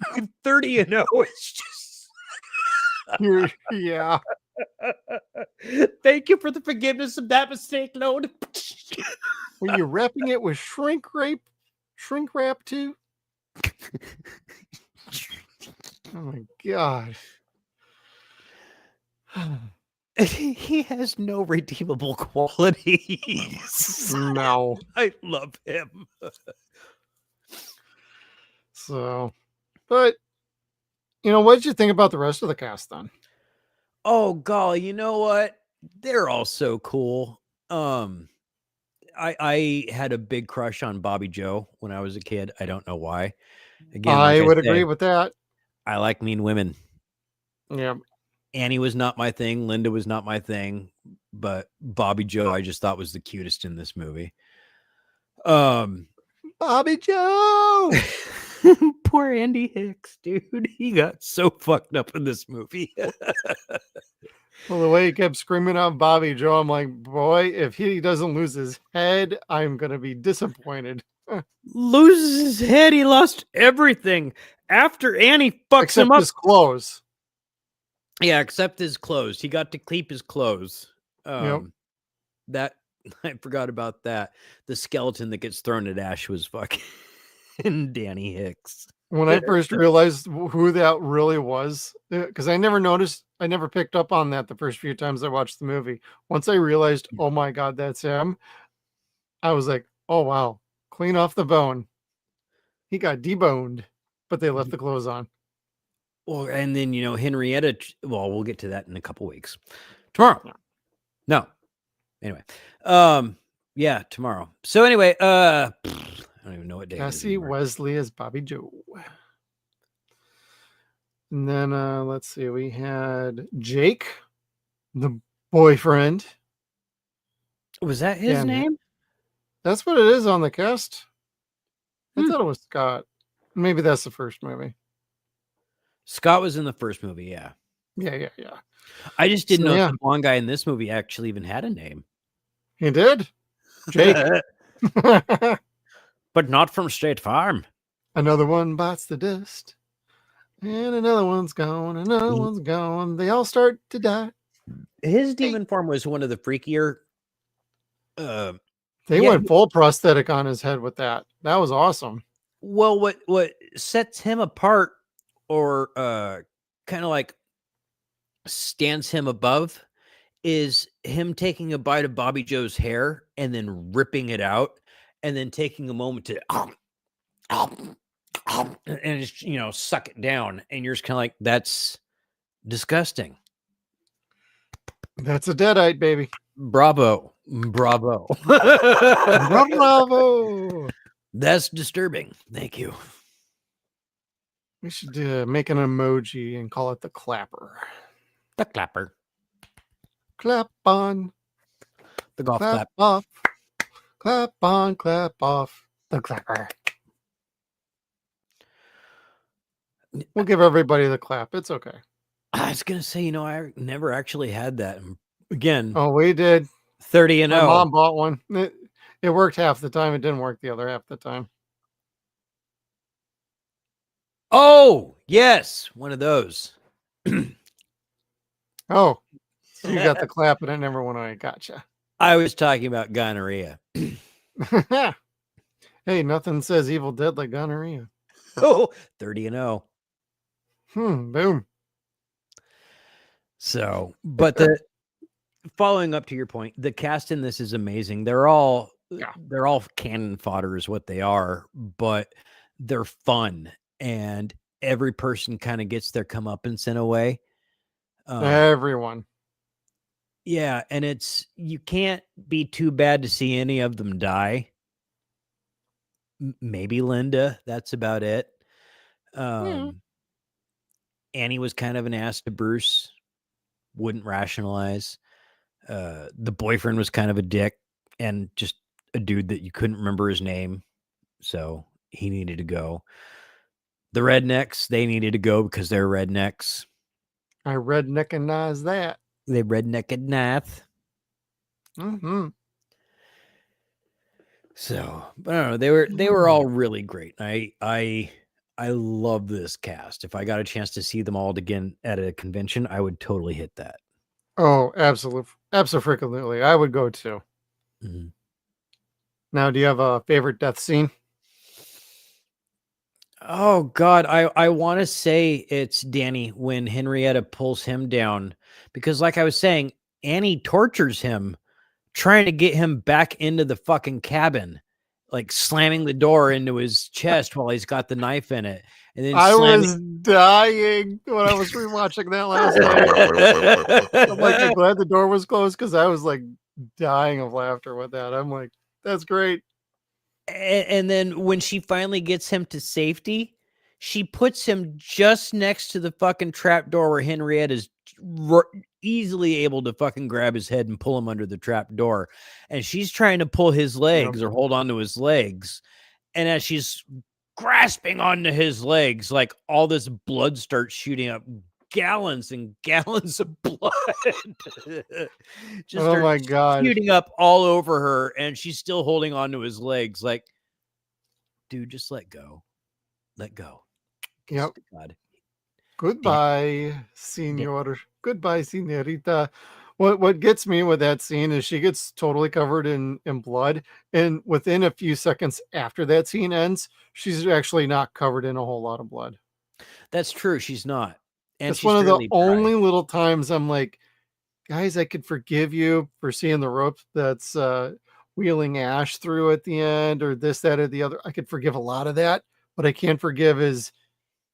30-0 is just Yeah. thank you for the forgiveness of that mistake, Lord. Were you wrapping it with shrink wrap too? Oh my God. He has no redeemable qualities. No. I love him. So, but what did you think about the rest of the cast then? Oh golly, you know what? They're all so cool. I had a big crush on Bobby Joe when I was a kid. I don't know why. Again, I like would said, agree with that. I like mean women. Yeah. Annie was not my thing. Linda was not my thing. But Bobby Joe, I just thought was the cutest in this movie. Bobby Joe. Poor Andy Hicks, dude. He got so fucked up in this movie. Well, the way he kept screaming out Bobby Joe, I'm like, boy, if he doesn't lose his head, I'm gonna be disappointed. Loses his head. He lost everything after Annie fucks Except him up. his clothes. Yeah, except his clothes. He got to keep his clothes. That I forgot about that. The skeleton that gets thrown at Ash was fucking Danny Hicks. When I first realized who that really was, because I never picked up on that the first few times I watched the movie. Once I realized, oh my God, that's him, I was like, oh wow, clean off the bone. He got deboned, but they left the clothes on. Well, and then Henrietta. Well, we'll get to that in a couple weeks. Tomorrow. No. Anyway. Yeah, tomorrow. So anyway, I don't even know what day. Cassie Wesley as Bobby Joe. And then let's see, we had Jake, the boyfriend. Was that his name? That's what it is on the cast. I thought it was Scott. Maybe that's the first movie. Scott was in the first movie, yeah. Yeah. I just didn't know if the blonde guy in this movie actually even had a name. He did. Jake. But not from State Farm. Another one bites the dust. And another one's gone. Another one's gone. They all start to die. His demon form was one of the freakier. They went full prosthetic on his head with that. That was awesome. Well, what sets him apart, or kind of like stands him above, is him taking a bite of Bobby Joe's hair and then ripping it out and then taking a moment to and just, you know, suck it down. And you're just kind of like, that's disgusting. That's a deadite, baby. Bravo. Bravo. Bravo. That's disturbing. Thank you. We should make an emoji and call it the clapper. The clapper. Clap on. The golf clap. Off. Clap on, clap off. The clapper. We'll give everybody the clap. It's okay. I was going to say, you know, I never actually had that. And again, Oh, we did. 30 and My 0. mom bought one. It worked half the time. It didn't work the other half the time. Oh, yes. One of those. Oh, so you got the clap and it never went away. Gotcha. I was talking about gonorrhea. Hey, nothing says Evil Dead like gonorrhea. Oh, 30 and 0. Boom. So, but the following up to your point, the cast in this is amazing. They're all cannon fodder is what they are, but they're fun and every person kind of gets their comeuppance in a way. Everyone. Yeah, and you can't be too bad to see any of them die. Maybe Linda, that's about it. Annie was kind of an ass to Bruce, wouldn't rationalize. The boyfriend was kind of a dick and just a dude that you couldn't remember his name, so he needed to go. The rednecks, they needed to go because they're rednecks. I redneckinize that. They rednecked Nath. So, but I don't know. They were all really great. I love this cast. If I got a chance to see them all again at a convention, I would totally hit that. Oh, absolutely. I would go too. Mm-hmm. Now, do you have a favorite death scene? Oh God, I want to say it's Danny when Henrietta pulls him down because, like I was saying, Annie tortures him, trying to get him back into the fucking cabin, like slamming the door into his chest while he's got the knife in it. And then I was dying when I was rewatching that last night. I'm like, I'm glad the door was closed because I was like dying of laughter with that. I'm like, that's great. And then when she finally gets him to safety, she puts him just next to the fucking trap door where Henrietta's easily able to fucking grab his head and pull him under the trap door. And she's trying to pull his legs or hold on to his legs. And as she's grasping onto his legs, like all this blood starts shooting up, gallons and gallons of blood. Just oh my God, shooting up all over her, and she's still holding on to his legs. Like, dude, just let go. Let go. Yep. God. Goodbye, senor. Goodbye, senorita. What gets me with that scene is she gets totally covered in blood, and within a few seconds after that scene ends, she's actually not covered in a whole lot of blood. That's true. She's not. And it's one of the only little times I'm like, guys, I could forgive you for seeing the rope that's wheeling Ash through at the end, or this, that, or the other. I could forgive a lot of that. What I can't forgive is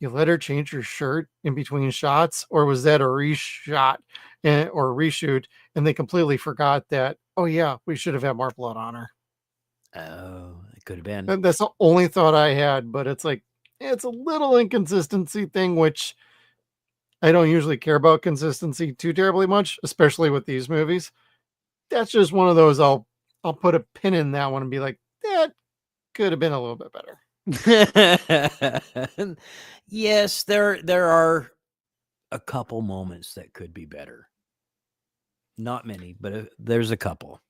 you let her change her shirt in between shots, or was that a reshot or reshoot? And they completely forgot that, oh yeah, we should have had more blood on her. Oh, it could have been. And that's the only thought I had, but it's like, it's a little inconsistency thing, which I don't usually care about consistency too terribly much, especially with these movies. That's just one of those I'll put a pin in that one and be like, that could have been a little bit better. Yes, there are a couple moments that could be better. Not many, but there's a couple.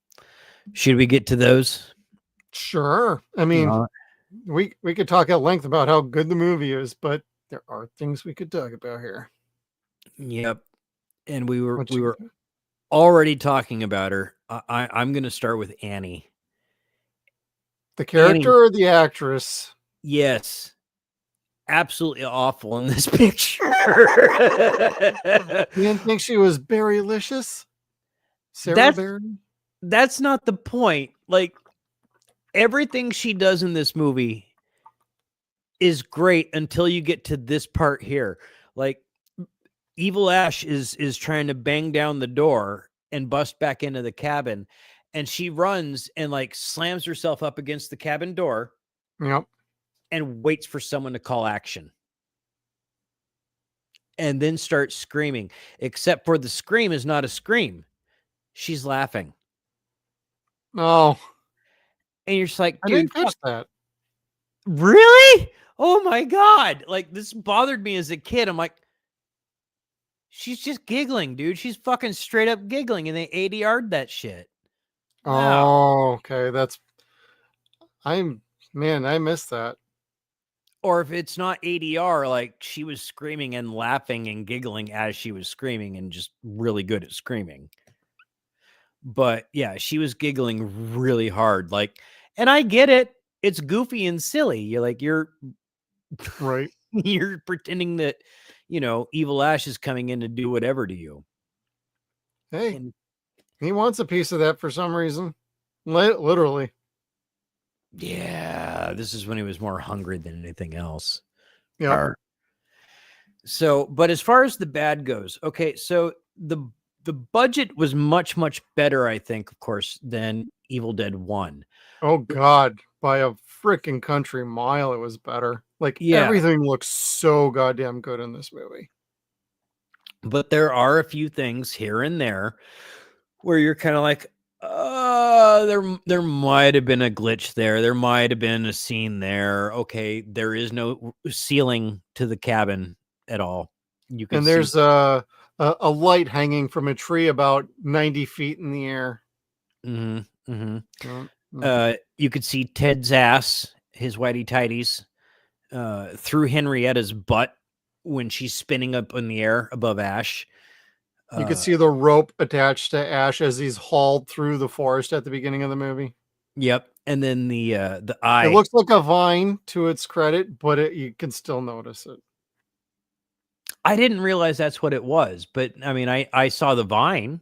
Should we get to those? Sure. I mean, we could talk at length about how good the movie is, but there are things we could talk about here. Yep. And we were already talking about her. I'm going to start with Annie. The character or the actress? Yes. Absolutely awful in this picture. You didn't think she was Barrylicious? Sarah That's Berry? that's not the point. Like, everything she does in this movie is great until you get to this part here. Like, Evil Ash is trying to bang down the door and bust back into the cabin, and she runs and like slams herself up against the cabin door Yep. and waits for someone to call action. And then starts screaming, except for the scream is not a scream. She's laughing. Oh, And you're just like, I dude, didn't catch that. really? Oh my God. Like, this bothered me as a kid. I'm like, she's just giggling, dude. She's fucking straight up giggling, and they ADR'd that shit. Wow. Oh, okay. I missed that. Or if it's not ADR, like, she was screaming and laughing and giggling as she was screaming and just really good at screaming. But yeah, she was giggling really hard. Like, and I get it. It's goofy and silly. You're Right. you're pretending that, Evil Ash is coming in to do whatever to you. Hey, And he wants a piece of that for some reason. Literally. yeah, this is when he was more hungry than anything else. Yep. Arr. So, but as far as the bad goes, okay, so the budget was much, much better, I think, of course, than Evil Dead 1. Oh God, by a freaking country mile, it was better. Like Yeah. everything looks so goddamn good in this movie. But there are a few things here and there where you're kind of like, there might have been a glitch there. There might have been a scene there. Okay, there is no ceiling to the cabin at all. You can And see there's a light hanging from a tree about 90 feet in the air. Mhm, mhm. Mhm. You could see Ted's ass, his whitey tighties, through Henrietta's butt when she's spinning up in the air above Ash. You could see the rope attached to Ash as he's hauled through the forest at the beginning of the movie. Yep, and then the It eye. looks like a vine to its credit, but you can still notice it. I didn't realize that's what it was, but I mean, I saw the vine.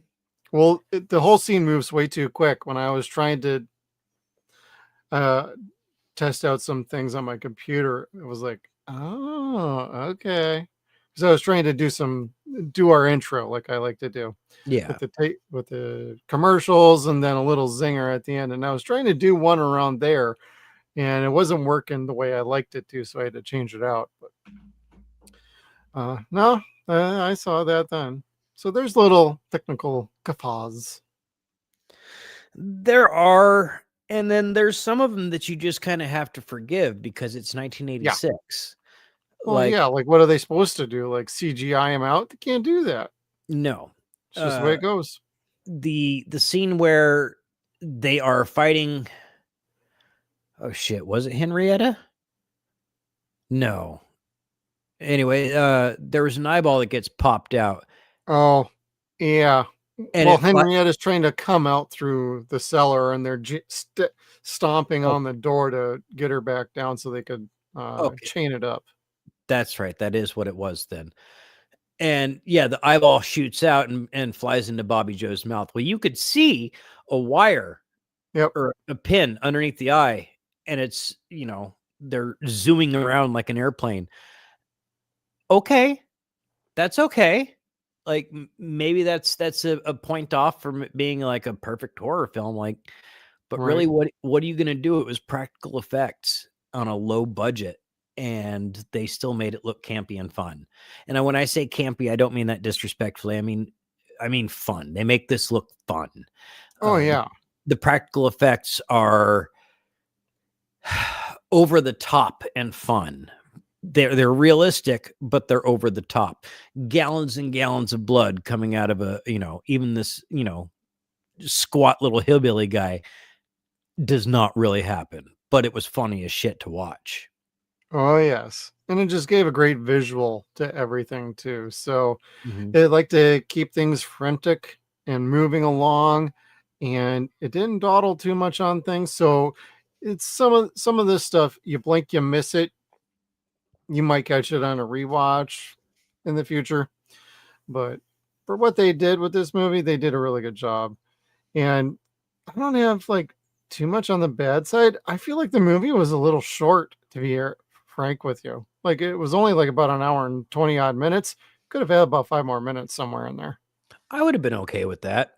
Well, the whole scene moves way too quick. When I was trying to test out some things on my computer, it was like, oh, okay. Because I was trying to do our intro like I like to do Yeah, with the commercials and then a little zinger at the end. And I was trying to do one around there, and it wasn't working the way I liked it to, so I had to change it out. But no, I saw that then. So there's little technical guffaws. there are, and then there's some of them that you just kind of have to forgive because it's 1986. Well, Like, yeah, like what are they supposed to do? Like CGI him out? They can't do that. no, It's just the way it goes. the scene where they are fighting. Oh shit, was it Henrietta? No. Anyway, there was an eyeball that gets popped out. Oh, yeah. And Well, it fla- Henrietta's trying to come out through the cellar, and they're stomping Oh. on the door to get her back down so they could Okay. chain it up. That's right. That is what it was then. And yeah, the eyeball shoots out and flies into Bobby Joe's mouth. Well, you could see a wire Yep. or a pin underneath the eye, and it's, they're zooming around like an airplane. Okay. That's okay. Like, maybe that's a point off from it being like a perfect horror film. Like, but Right. really, what are you going to do? It was practical effects on a low budget, and they still made it look campy and fun. And when I say campy, I don't mean that disrespectfully. I mean fun. They make this look fun. Oh, yeah. The practical effects are over the top and fun. They're realistic, but they're over the top. Gallons and gallons of blood coming out of even this, squat little hillbilly guy does not really happen, but it was funny as shit to watch. Oh, yes. And it just gave a great visual to everything, too. So Mhm. it liked to keep things frantic and moving along, and it didn't dawdle too much on things. So it's some of this stuff, you blink, you miss it. You might catch it on a rewatch in the future. But for what they did with this movie, they did a really good job. And I don't have like too much on the bad side. I feel like the movie was a little short, to be frank with you. Like it was only like about an hour and 20 odd minutes. Could have had about 5 more minutes somewhere in there. I would have been okay with that.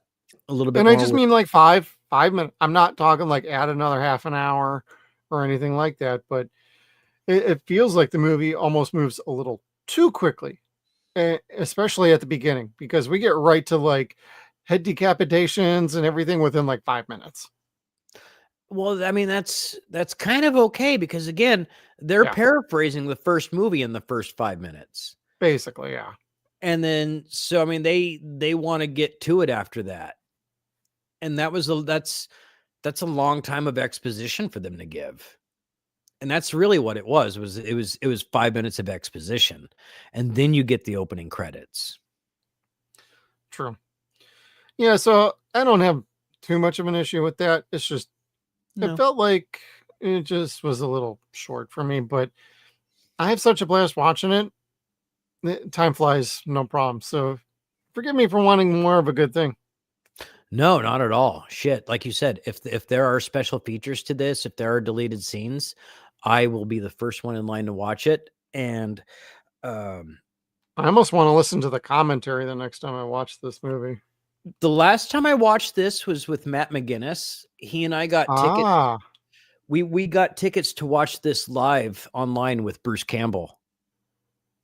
A little bit And I more just with mean like 5 minutes. I'm not talking like add another half an hour or anything like that, but it feels like the movie almost moves a little too quickly, especially at the beginning, because we get right to like head decapitations and everything within like 5 minutes. Well, I mean, that's kind of okay because again, they're Yeah, paraphrasing the first movie in the first 5 minutes. basically, yeah. And then so I mean they want to get to it after that. And that's a long time of exposition for them to give. And that's really what it was it was 5 minutes of exposition. And then you get the opening credits. True. Yeah, so I don't have too much of an issue with that. It's just it No. felt like it just was a little short for me, but I have such a blast watching it. Time flies, no problem. So forgive me for wanting more of a good thing. No, not at all. Shit, like you said, if there are special features to this, if there are deleted scenes, I will be the first one in line to watch it. And um, I almost want to listen to the commentary the next time I watch this movie. the last time I watched this was with Matt McGinnis. He and I got tickets. Ah, We got tickets to watch this live online with Bruce Campbell,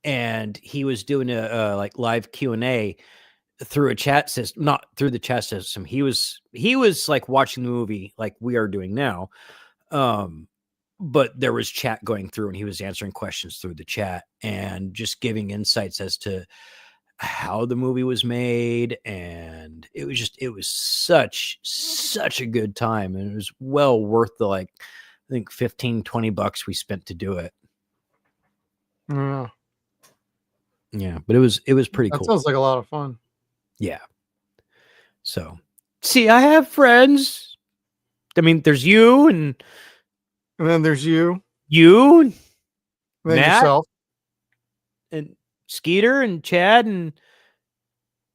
and he was doing a like live Q&A through a chat system, not through the chat system. He was like watching the movie like we are doing now. But there was chat going through and he was answering questions through the chat and just giving insights as to how the movie was made. And it was such a good time. And it was well worth the, like, I think $15-20 we spent to do it. yeah. Yeah. But it was pretty That cool. sounds like a lot of fun. Yeah. So see, I have friends. I mean, there's you and And then there's you, and then Matt yourself. and Skeeter and Chad and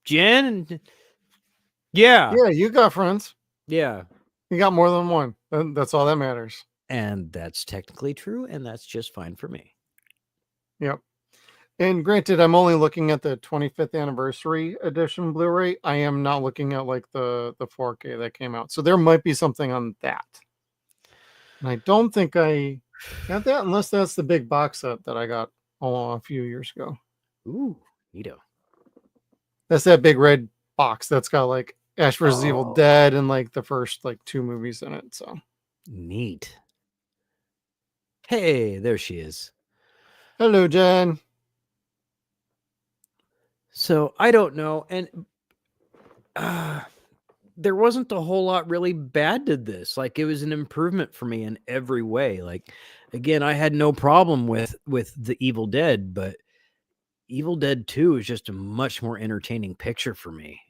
Jen and yeah. Yeah, you got friends. Yeah. You got more than one. That's all that matters. And that's technically true, and that's just fine for me. Yep. And granted, I'm only looking at the 25th anniversary edition Blu-ray. I am not looking at like the 4K that came out. So there might be something on that. And I don't think I got that unless that's the big box set that I got a few years ago. Ooh, neato. That's that big red box that's got like Ash vs. Evil Oh. Dead and like the first like 2 movies in it. So Neat. Hey, there she is. hello, Jen. So I don't know, and there wasn't a whole lot really bad to this. Like, it was an improvement for me in every way. Like, again, I had no problem with the Evil Dead, but Evil Dead 2 is just a much more entertaining picture for me.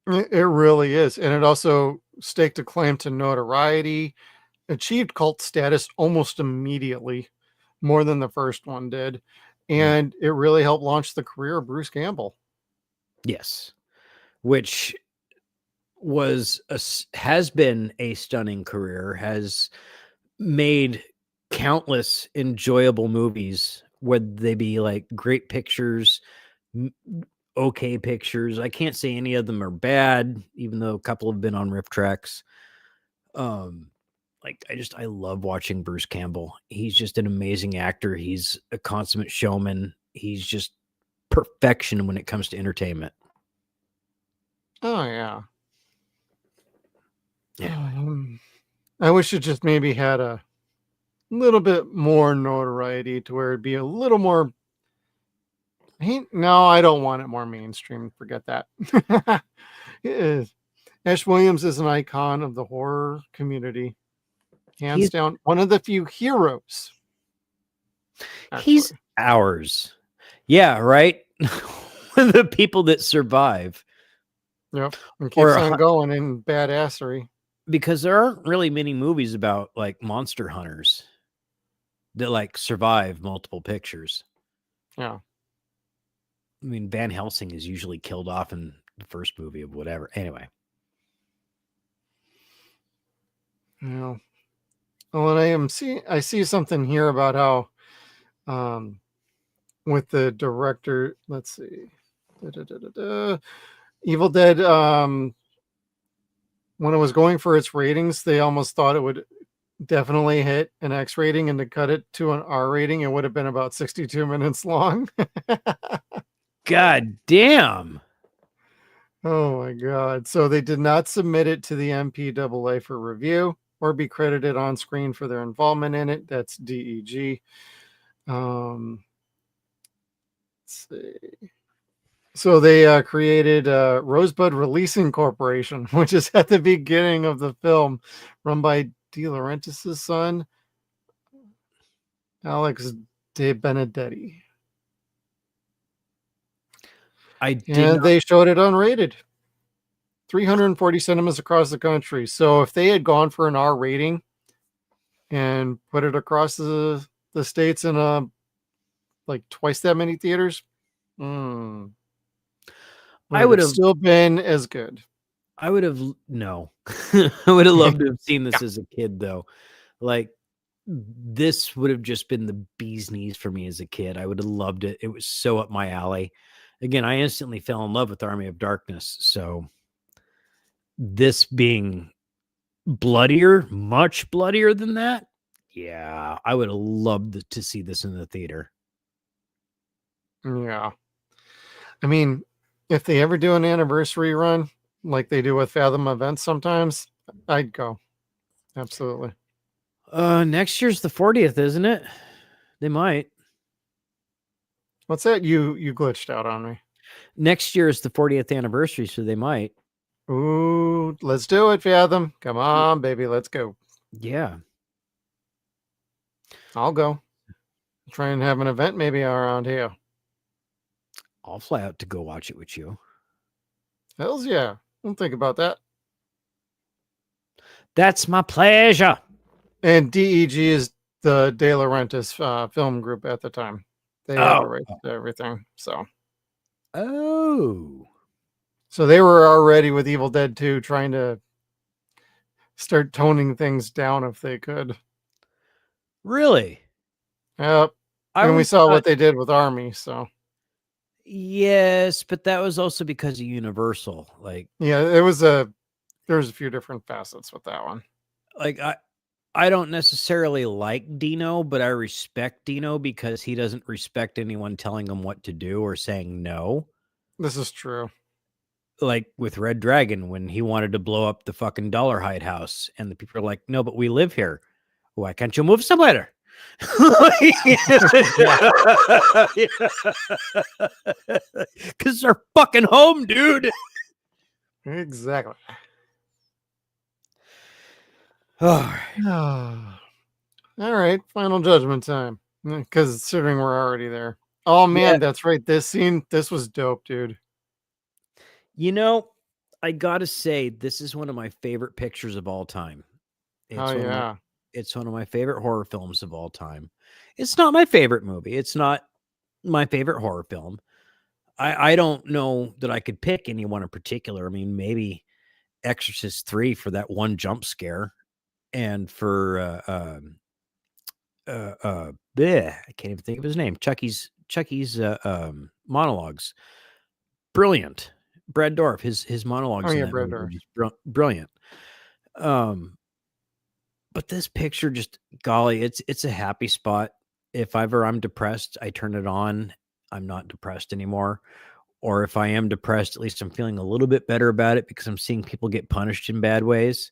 It really is. And it also staked a claim to notoriety, achieved cult status almost immediately, more than the first one did. And it really helped launch the career of Bruce Campbell. Yes. Which has been a stunning career, has made countless enjoyable movies, whether they be like great pictures, okay pictures. I can't say any of them are bad, even though a couple have been on riff tracks. Like, I love watching Bruce Campbell. He's just an amazing actor. He's a consummate showman. He's just perfection when it comes to entertainment. Oh, yeah. Yeah. I wish it just maybe had a little bit more notoriety to where it'd be a little more. No, I don't want it more mainstream. Forget that. It is. Ash Williams is an icon of the horror community. Hands down, one of the few heroes. He's Actually. ours. Yeah, right? The people that survive. Yep. And keeps Or on going in badassery. because there aren't really many movies about like monster hunters that like survive multiple pictures. Yeah. I mean, Van Helsing is usually killed off in the first movie of whatever. Anyway. Yeah. Well, and I see something here about how, with the director, let's see, Evil Dead, when it was going for its ratings, they almost thought it would definitely hit an X rating, and to cut it to an R rating, it would have been about 62 minutes long. God damn. Oh my God. So they did not submit it to the MPAA for review or be credited on screen for their involvement in it. That's DEG. Let's see. So they created Rosebud Releasing Corporation, which is at the beginning of the film, run by De Laurentiis' son, Alex De Benedetti. And they showed it unrated. 340 cinemas across the country. So if they had gone for an R rating and put it across the states in like twice that many theaters, I would have still been as good. I would have no. I would have loved to have seen this as a kid, though. Like, this would have just been the bee's knees for me as a kid. I would have loved it. It was so up my alley. Again, I instantly fell in love with Army of Darkness. So this being bloodier, much bloodier than that, yeah, I would have loved to see this in the theater. Yeah. I mean, if they ever do an anniversary run like they do with Fathom events sometimes, I'd go. Absolutely. Next year's the 40th, isn't it? They might. What's that? You glitched out on me. Next year is the 40th anniversary, so they might. Ooh, let's do it, Fathom. Come on, baby, let's go. Yeah. I'll go. Try and have an event maybe around here. I'll fly out to go watch it with you. Hells yeah. Don't think about that. That's my pleasure. And DEG is the De Laurentiis film group at the time. They had the rights to everything. So they were already with Evil Dead 2 trying to start toning things down if they could. Really? Yep. And we saw what they did with Army, so. Yes, but that was also because of Universal. Like, yeah, there was a few different facets with that one. Like, I don't necessarily like Dino, but I respect Dino because he doesn't respect anyone telling him what to do or saying no. This is true. Like with Red Dragon, when he wanted to blow up the fucking Dollar Hide house, and the people are like, no, but we live here. Why can't you move somewhere? Because they're fucking home, dude. Exactly. All right. Final judgment time. Because considering we're already there. Oh, man, that's right. This scene, this was dope, dude. You know, I got to say, this is one of my favorite pictures of all time. It's one of my favorite horror films of all time. It's not my favorite movie. It's not my favorite horror film. I don't know that I could pick anyone in particular. I mean, maybe Exorcist 3 for that one jump scare, and for I can't even think of his name. Chucky's monologues. Brilliant. Brad Dourif, his monologues. Brad Dourif. Brilliant. But this picture, just golly, it's a happy spot. If ever I'm depressed, I turn it on. I'm not depressed anymore. Or if I am depressed, at least I'm feeling a little bit better about it because I'm seeing people get punished in bad ways,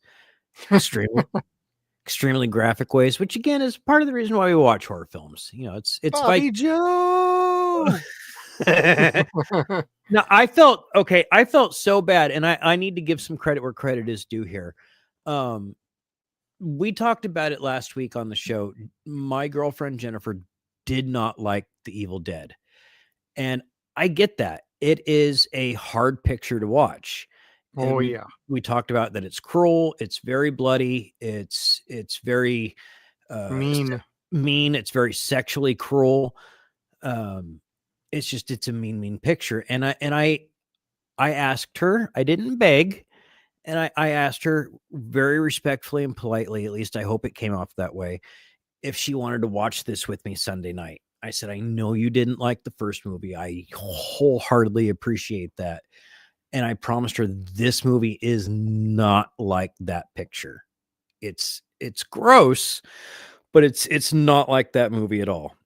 extremely graphic ways, which again is part of the reason why we watch horror films. You know, it's Bobby Joe. Now, I felt so bad, and I need to give some credit where credit is due here. We talked about it last week on the show. My girlfriend Jennifer did not like The Evil Dead, and I get that. It is a hard picture to watch. Oh, we talked about that. It's cruel. It's very bloody. It's very mean. It's very sexually cruel. It's a mean picture. And I asked her, I didn't beg. And I asked her very respectfully and politely, at least I hope it came off that way, if she wanted to watch this with me Sunday night. I said, I know you didn't like the first movie. I wholeheartedly appreciate that. And I promised her this movie is not like that picture. It's gross, but it's not like that movie at all.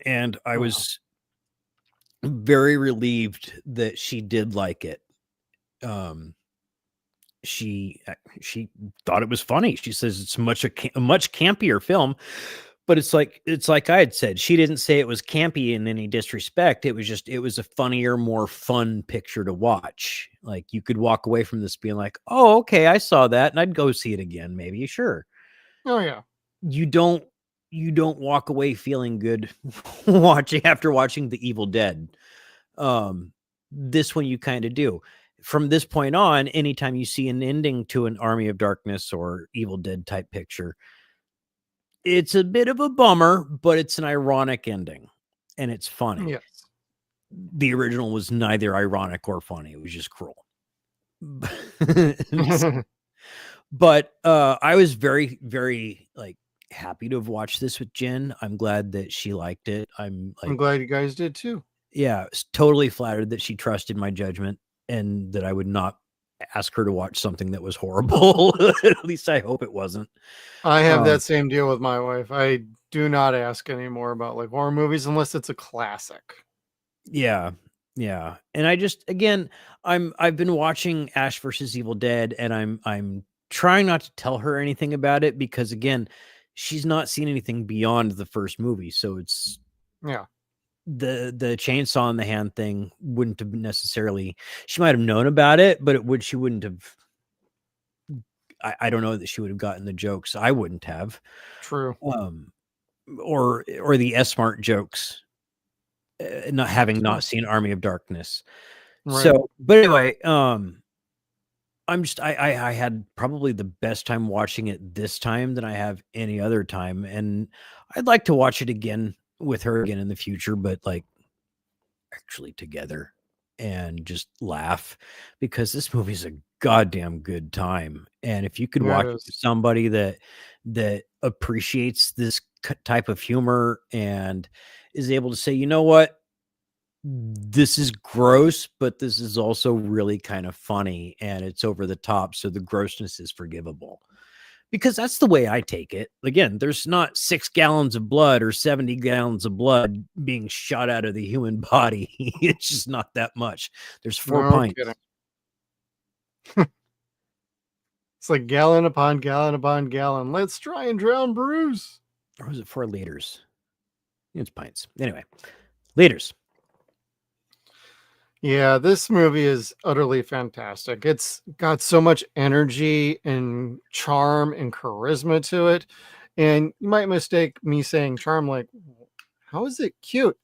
And I was very relieved that she did like it. She thought it was funny. She says it's a much campier film, but it's like I had said, she didn't say it was campy in any disrespect. It was a funnier, more fun picture to watch. Like you could walk away from this being like, oh, okay, I saw that and I'd go see it again. Maybe, sure. Oh yeah. You don't walk away feeling good after watching The Evil Dead. This one you kind of do. From this point on, anytime you see an ending to an Army of Darkness or Evil Dead type picture, it's a bit of a bummer, but it's an ironic ending and it's funny. Yes. The original was neither ironic or funny. It was just cruel. But I was very, very like happy to have watched this with Jen. I'm glad that she liked it. I'm glad you guys did too. Yeah, totally flattered that she trusted my judgment and that I would not ask her to watch something that was horrible. At least I hope it wasn't. I have that same deal with my wife. I do not ask anymore about like horror movies unless it's a classic. Yeah. Yeah. And I just, again, I've been watching Ash versus Evil Dead and I'm trying not to tell her anything about it because again, she's not seen anything beyond the first movie. So it's, yeah. The chainsaw in the hand thing wouldn't have necessarily, she might have known about it, but she wouldn't have, I don't know that she would have gotten the jokes. I wouldn't have. True. Or the S-Smart jokes, not seen Army of Darkness. Right. So, but anyway, I'm just, I had probably the best time watching it this time than I have any other time. And I'd like to watch it again with her again in the future, but like actually together and just laugh because this movie's a goddamn good time. And if you could watch it with somebody that appreciates this type of humor and is able to say, you know what, this is gross, but this is also really kind of funny and it's over the top. So the grossness is forgivable. Because that's the way I take it. Again, there's not 6 gallons of blood or 70 gallons of blood being shot out of the human body. It's just not that much. There's 4 pints. It's like gallon upon gallon upon gallon. Let's try and drown Bruce. Or was it 4 liters? It's pints. Anyway, liters. Yeah, this movie is utterly fantastic. It's got so much energy and charm and charisma to it. And you might mistake me saying charm like, how is it cute?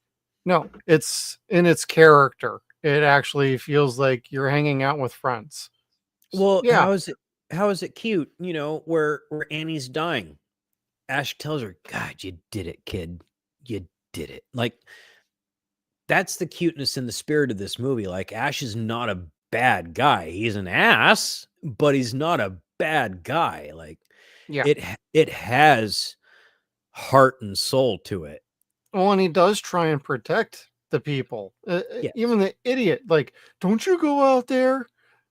No, it's in its character. It actually feels like you're hanging out with friends. Well, yeah. How is it cute? You know, where Annie's dying. Ash tells her, God, you did it, kid. You did it. Like, that's the cuteness in the spirit of this movie. Like Ash is not a bad guy. He's an ass, but he's not a bad guy. Like it has heart and soul to it. Oh, and he does try and protect the people. Yes. Even the idiot. Like, don't you go out there.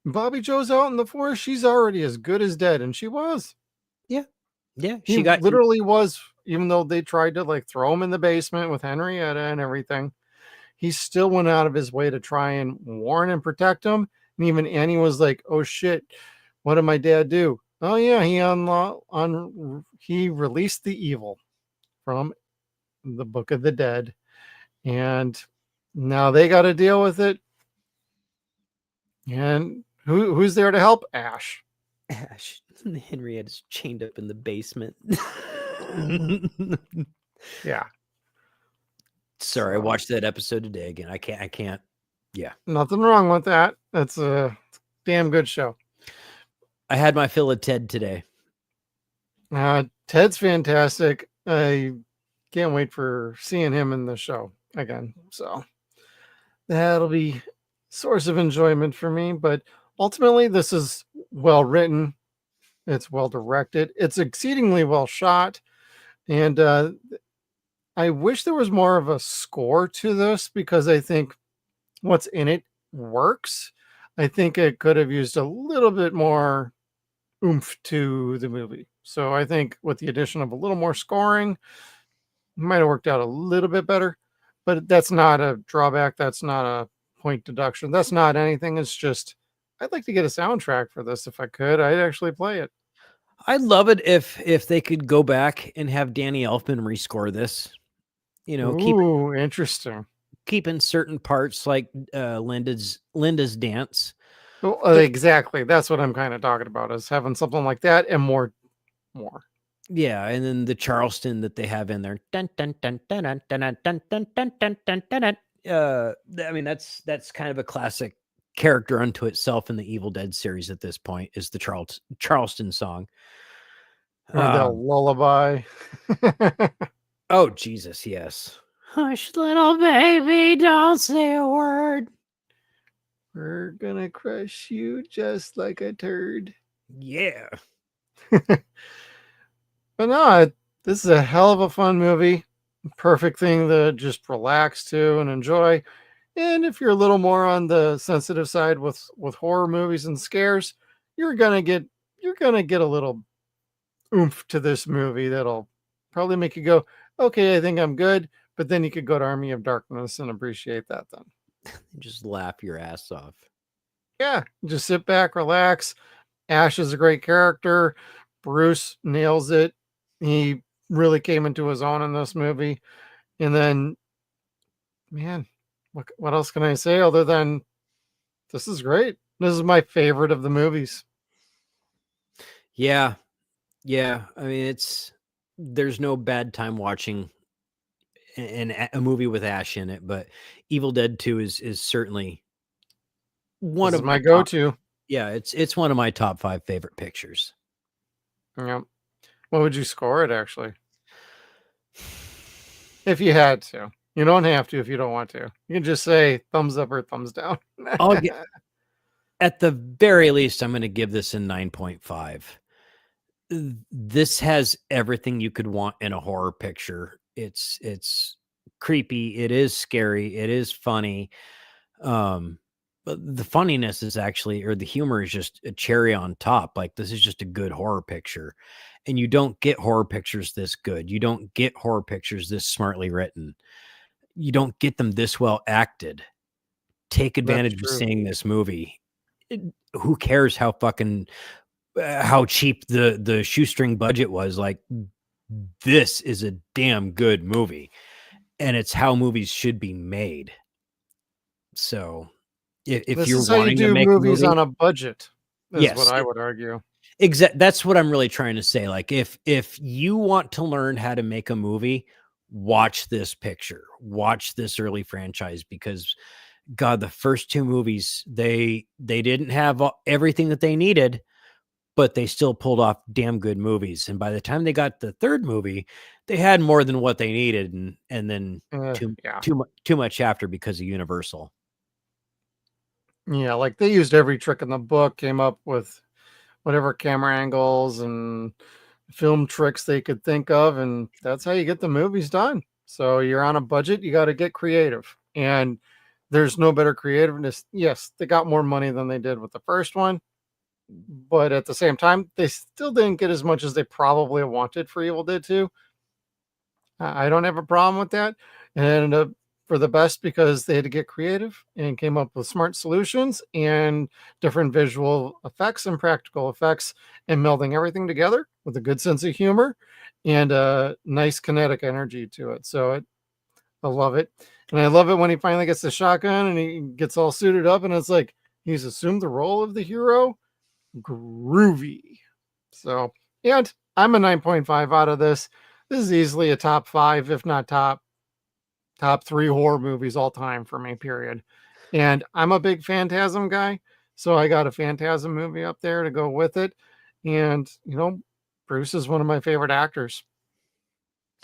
Bobby Joe's out in the forest. She's already as good as dead. And she was. Yeah. Yeah. She literally was, even though they tried to like throw him in the basement with Henrietta and everything. He still went out of his way to try and warn and protect him. And even Annie was like, oh shit, what did my dad do? Oh yeah, he released the evil from the Book of the Dead. And now they got to deal with it. And who's there to help? Ash. Henrietta's chained up in the basement. Yeah. Sorry, I watched that episode today again. I can't. Yeah. Nothing wrong with that. That's a damn good show. I had my fill of Ted today. Ted's fantastic. I can't wait for seeing him in the show again. So that'll be source of enjoyment for me. But ultimately, this is well written. It's well directed. It's exceedingly well shot. And I wish there was more of a score to this because I think what's in it works. I think it could have used a little bit more oomph to the movie. So I think with the addition of a little more scoring, it might have worked out a little bit better. But that's not a drawback. That's not a point deduction. That's not anything. It's just I'd like to get a soundtrack for this if I could. I'd actually play it. I'd love it if they could go back and have Danny Elfman rescore this. You know, Ooh, interesting. keeping certain parts like Linda's dance. Well, But exactly. That's what I'm kind of talking about is having something like that and more. yeah, and then the Charleston that they have in there. Dun, dun, dun, dun, dun, dun, dun, dun, dun, dun, dun, dun, dun. I mean, that's kind of a classic character unto itself in the Evil Dead series at this point is the Charleston song. Or the lullaby. Oh, Jesus, yes. Hush, little baby, don't say a word. We're gonna crush you just like a turd. Yeah. But no, this is a hell of a fun movie. Perfect thing to just relax to and enjoy. And if you're a little more on the sensitive side with horror movies and scares, you're gonna get a little oomph to this movie that'll probably make you go, okay, I think I'm good. But then you could go to Army of Darkness and appreciate that then. Just laugh your ass off. Yeah, just sit back, relax. Ash is a great character. Bruce nails it. He really came into his own in this movie. And then, man, what else can I say other than this is great? This is my favorite of the movies. Yeah. Yeah. I mean, there's no bad time watching a movie with Ash in it, but Evil Dead 2 is certainly one This of is my top- go-to. Yeah, it's one of my top 5 favorite pictures. Yeah. What would you score it actually? If you had to. You don't have to if you don't want to. You can just say thumbs up or thumbs down. I'll get, at the very least, I'm going to give this a 9.5. This has everything you could want in a horror picture. It's creepy. It is scary. It is funny. But the funniness is actually, or the humor is just a cherry on top. Like this is just a good horror picture. And you don't get horror pictures this good. You don't get horror pictures this smartly written. You don't get them this well acted. Take advantage of true. seeing this movie. Who cares how fucking how cheap the shoestring budget was? Like this is a damn good movie, and it's how movies should be made. So if this you're is how you wanting to do make movies a movie, on a budget, is yes, what I would argue. that's what I'm really trying to say. Like if you want to learn how to make a movie, watch this picture, watch this early franchise, because God, the first 2 movies, they didn't have everything that they needed, but they still pulled off damn good movies. And by the time they got the 3rd movie, they had more than what they needed, and then too much after because of Universal. Yeah, like they used every trick in the book, came up with whatever camera angles and film tricks they could think of, and that's how you get the movies done. So you're on a budget, you got to get creative, and there's no better creativeness. Yes, they got more money than they did with the first one, but at the same time, they still didn't get as much as they probably wanted for Evil Dead 2. I don't have a problem with that. And it ended up for the best because they had to get creative and came up with smart solutions and different visual effects and practical effects and melding everything together with a good sense of humor and a nice kinetic energy to it. So I love it. And I love it when he finally gets the shotgun and he gets all suited up and it's like he's assumed the role of the hero. Groovy. So, and I'm a 9.5 out of this. This is easily a top 5, if not top 3 horror movies all time for me, period. And I'm a big Phantasm guy, so I got a Phantasm movie up there to go with it. And, you know, Bruce is one of my favorite actors.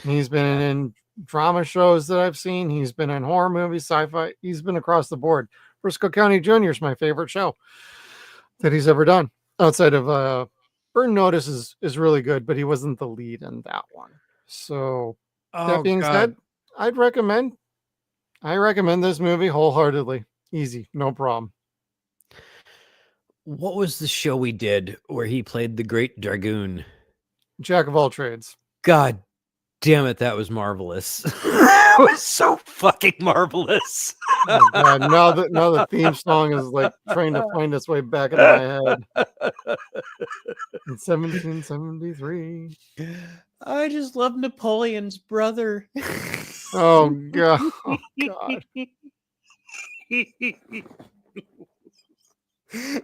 He's been in drama shows that I've seen. He's been in horror movies, sci-fi. He's been across the board. Briscoe County Jr. is my favorite show that he's ever done. outside of Burn Notice is really good, but he wasn't the lead in that one. So that Oh being God. said, I recommend this movie wholeheartedly. Easy, no problem. What was the show we did where he played the Great Dragoon? Jack of all trades. God damn it, that was marvelous. That was so fucking marvelous. Oh God, now the theme song is like trying to find its way back in my head. In 1773. I just love Napoleon's brother. Oh God. Oh God.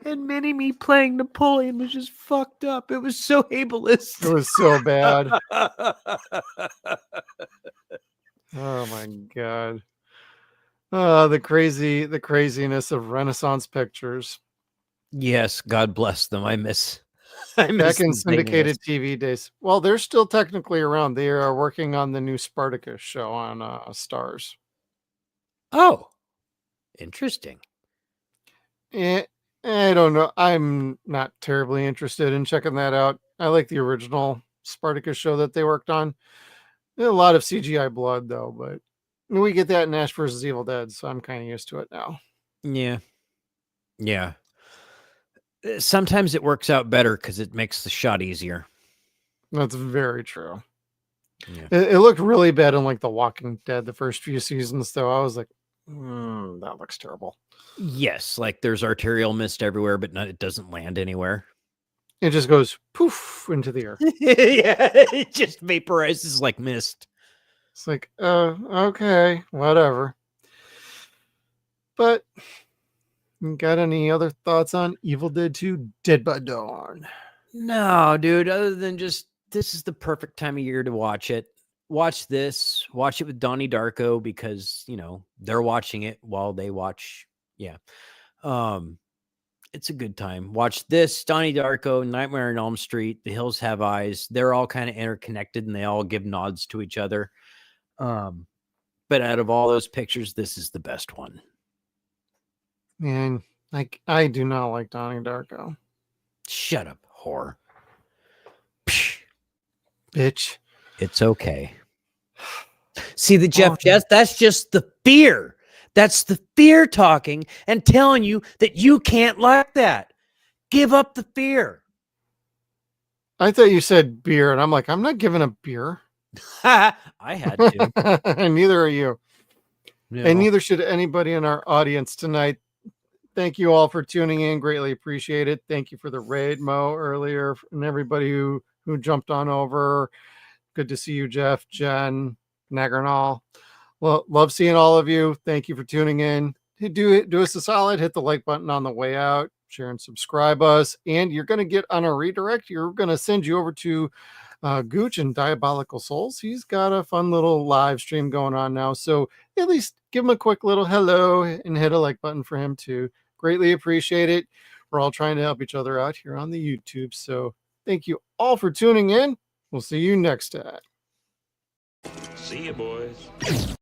And Mini-Me playing Napoleon was just fucked up. It was so ableist. It was so bad. Oh my God. The craziness of Renaissance pictures. Yes, God bless them. I miss Back in the syndicated zaniness. TV days. Well, they're still technically around. They are working on the new Spartacus show on Stars. Oh, interesting. I don't know. I'm not terribly interested in checking that out. I like the original Spartacus show that they worked on. A lot of CGI blood, though, but we get that in Ash vs. Evil Dead, so I'm kind of used to it now. Yeah. Yeah. Sometimes it works out better because it makes the shot easier. That's very true. Yeah. It looked really bad in like The Walking Dead, the first few seasons, though. I was like, that looks terrible. Yes, like there's arterial mist everywhere, but it doesn't land anywhere. It just goes poof into the air. Yeah, it just vaporizes like mist. It's like, okay, whatever. But got any other thoughts on Evil Dead 2 Dead by Dawn? No, dude, other than just this is the perfect time of year to watch it. Watch this, watch it with Donnie Darko because, you know, they're watching it while they watch. Yeah. It's a good time. Watch this, Donnie Darko, Nightmare on Elm Street, The Hills Have Eyes. They're all kind of interconnected and they all give nods to each other. But out of all those pictures, this is the best one. Man, like I do not like Donnie Darko. Shut up, whore. Bitch. It's okay. See the Jeff, that's just the fear. That's the fear talking and telling you that you can't like that. Give up the fear. I thought you said beer, and I'm like, I'm not giving up beer. I had to. And neither are you. No. And neither should anybody in our audience tonight. Thank you all for tuning in. Greatly appreciate it. Thank you for the raid, Mo, earlier, and everybody who jumped on over. Good to see you, Jeff, Jen, Nagernal. Well, love seeing all of you. Thank you for tuning in. Do us a solid. Hit the like button on the way out. Share and subscribe us. And you're going to get on a redirect. You're going to send you over to Gooch and Diabolical Souls. He's got a fun little live stream going on now. So at least give him a quick little hello and hit a like button for him too. Greatly appreciate it. We're all trying to help each other out here on the YouTube. So thank you all for tuning in. We'll see you next time. See you, boys.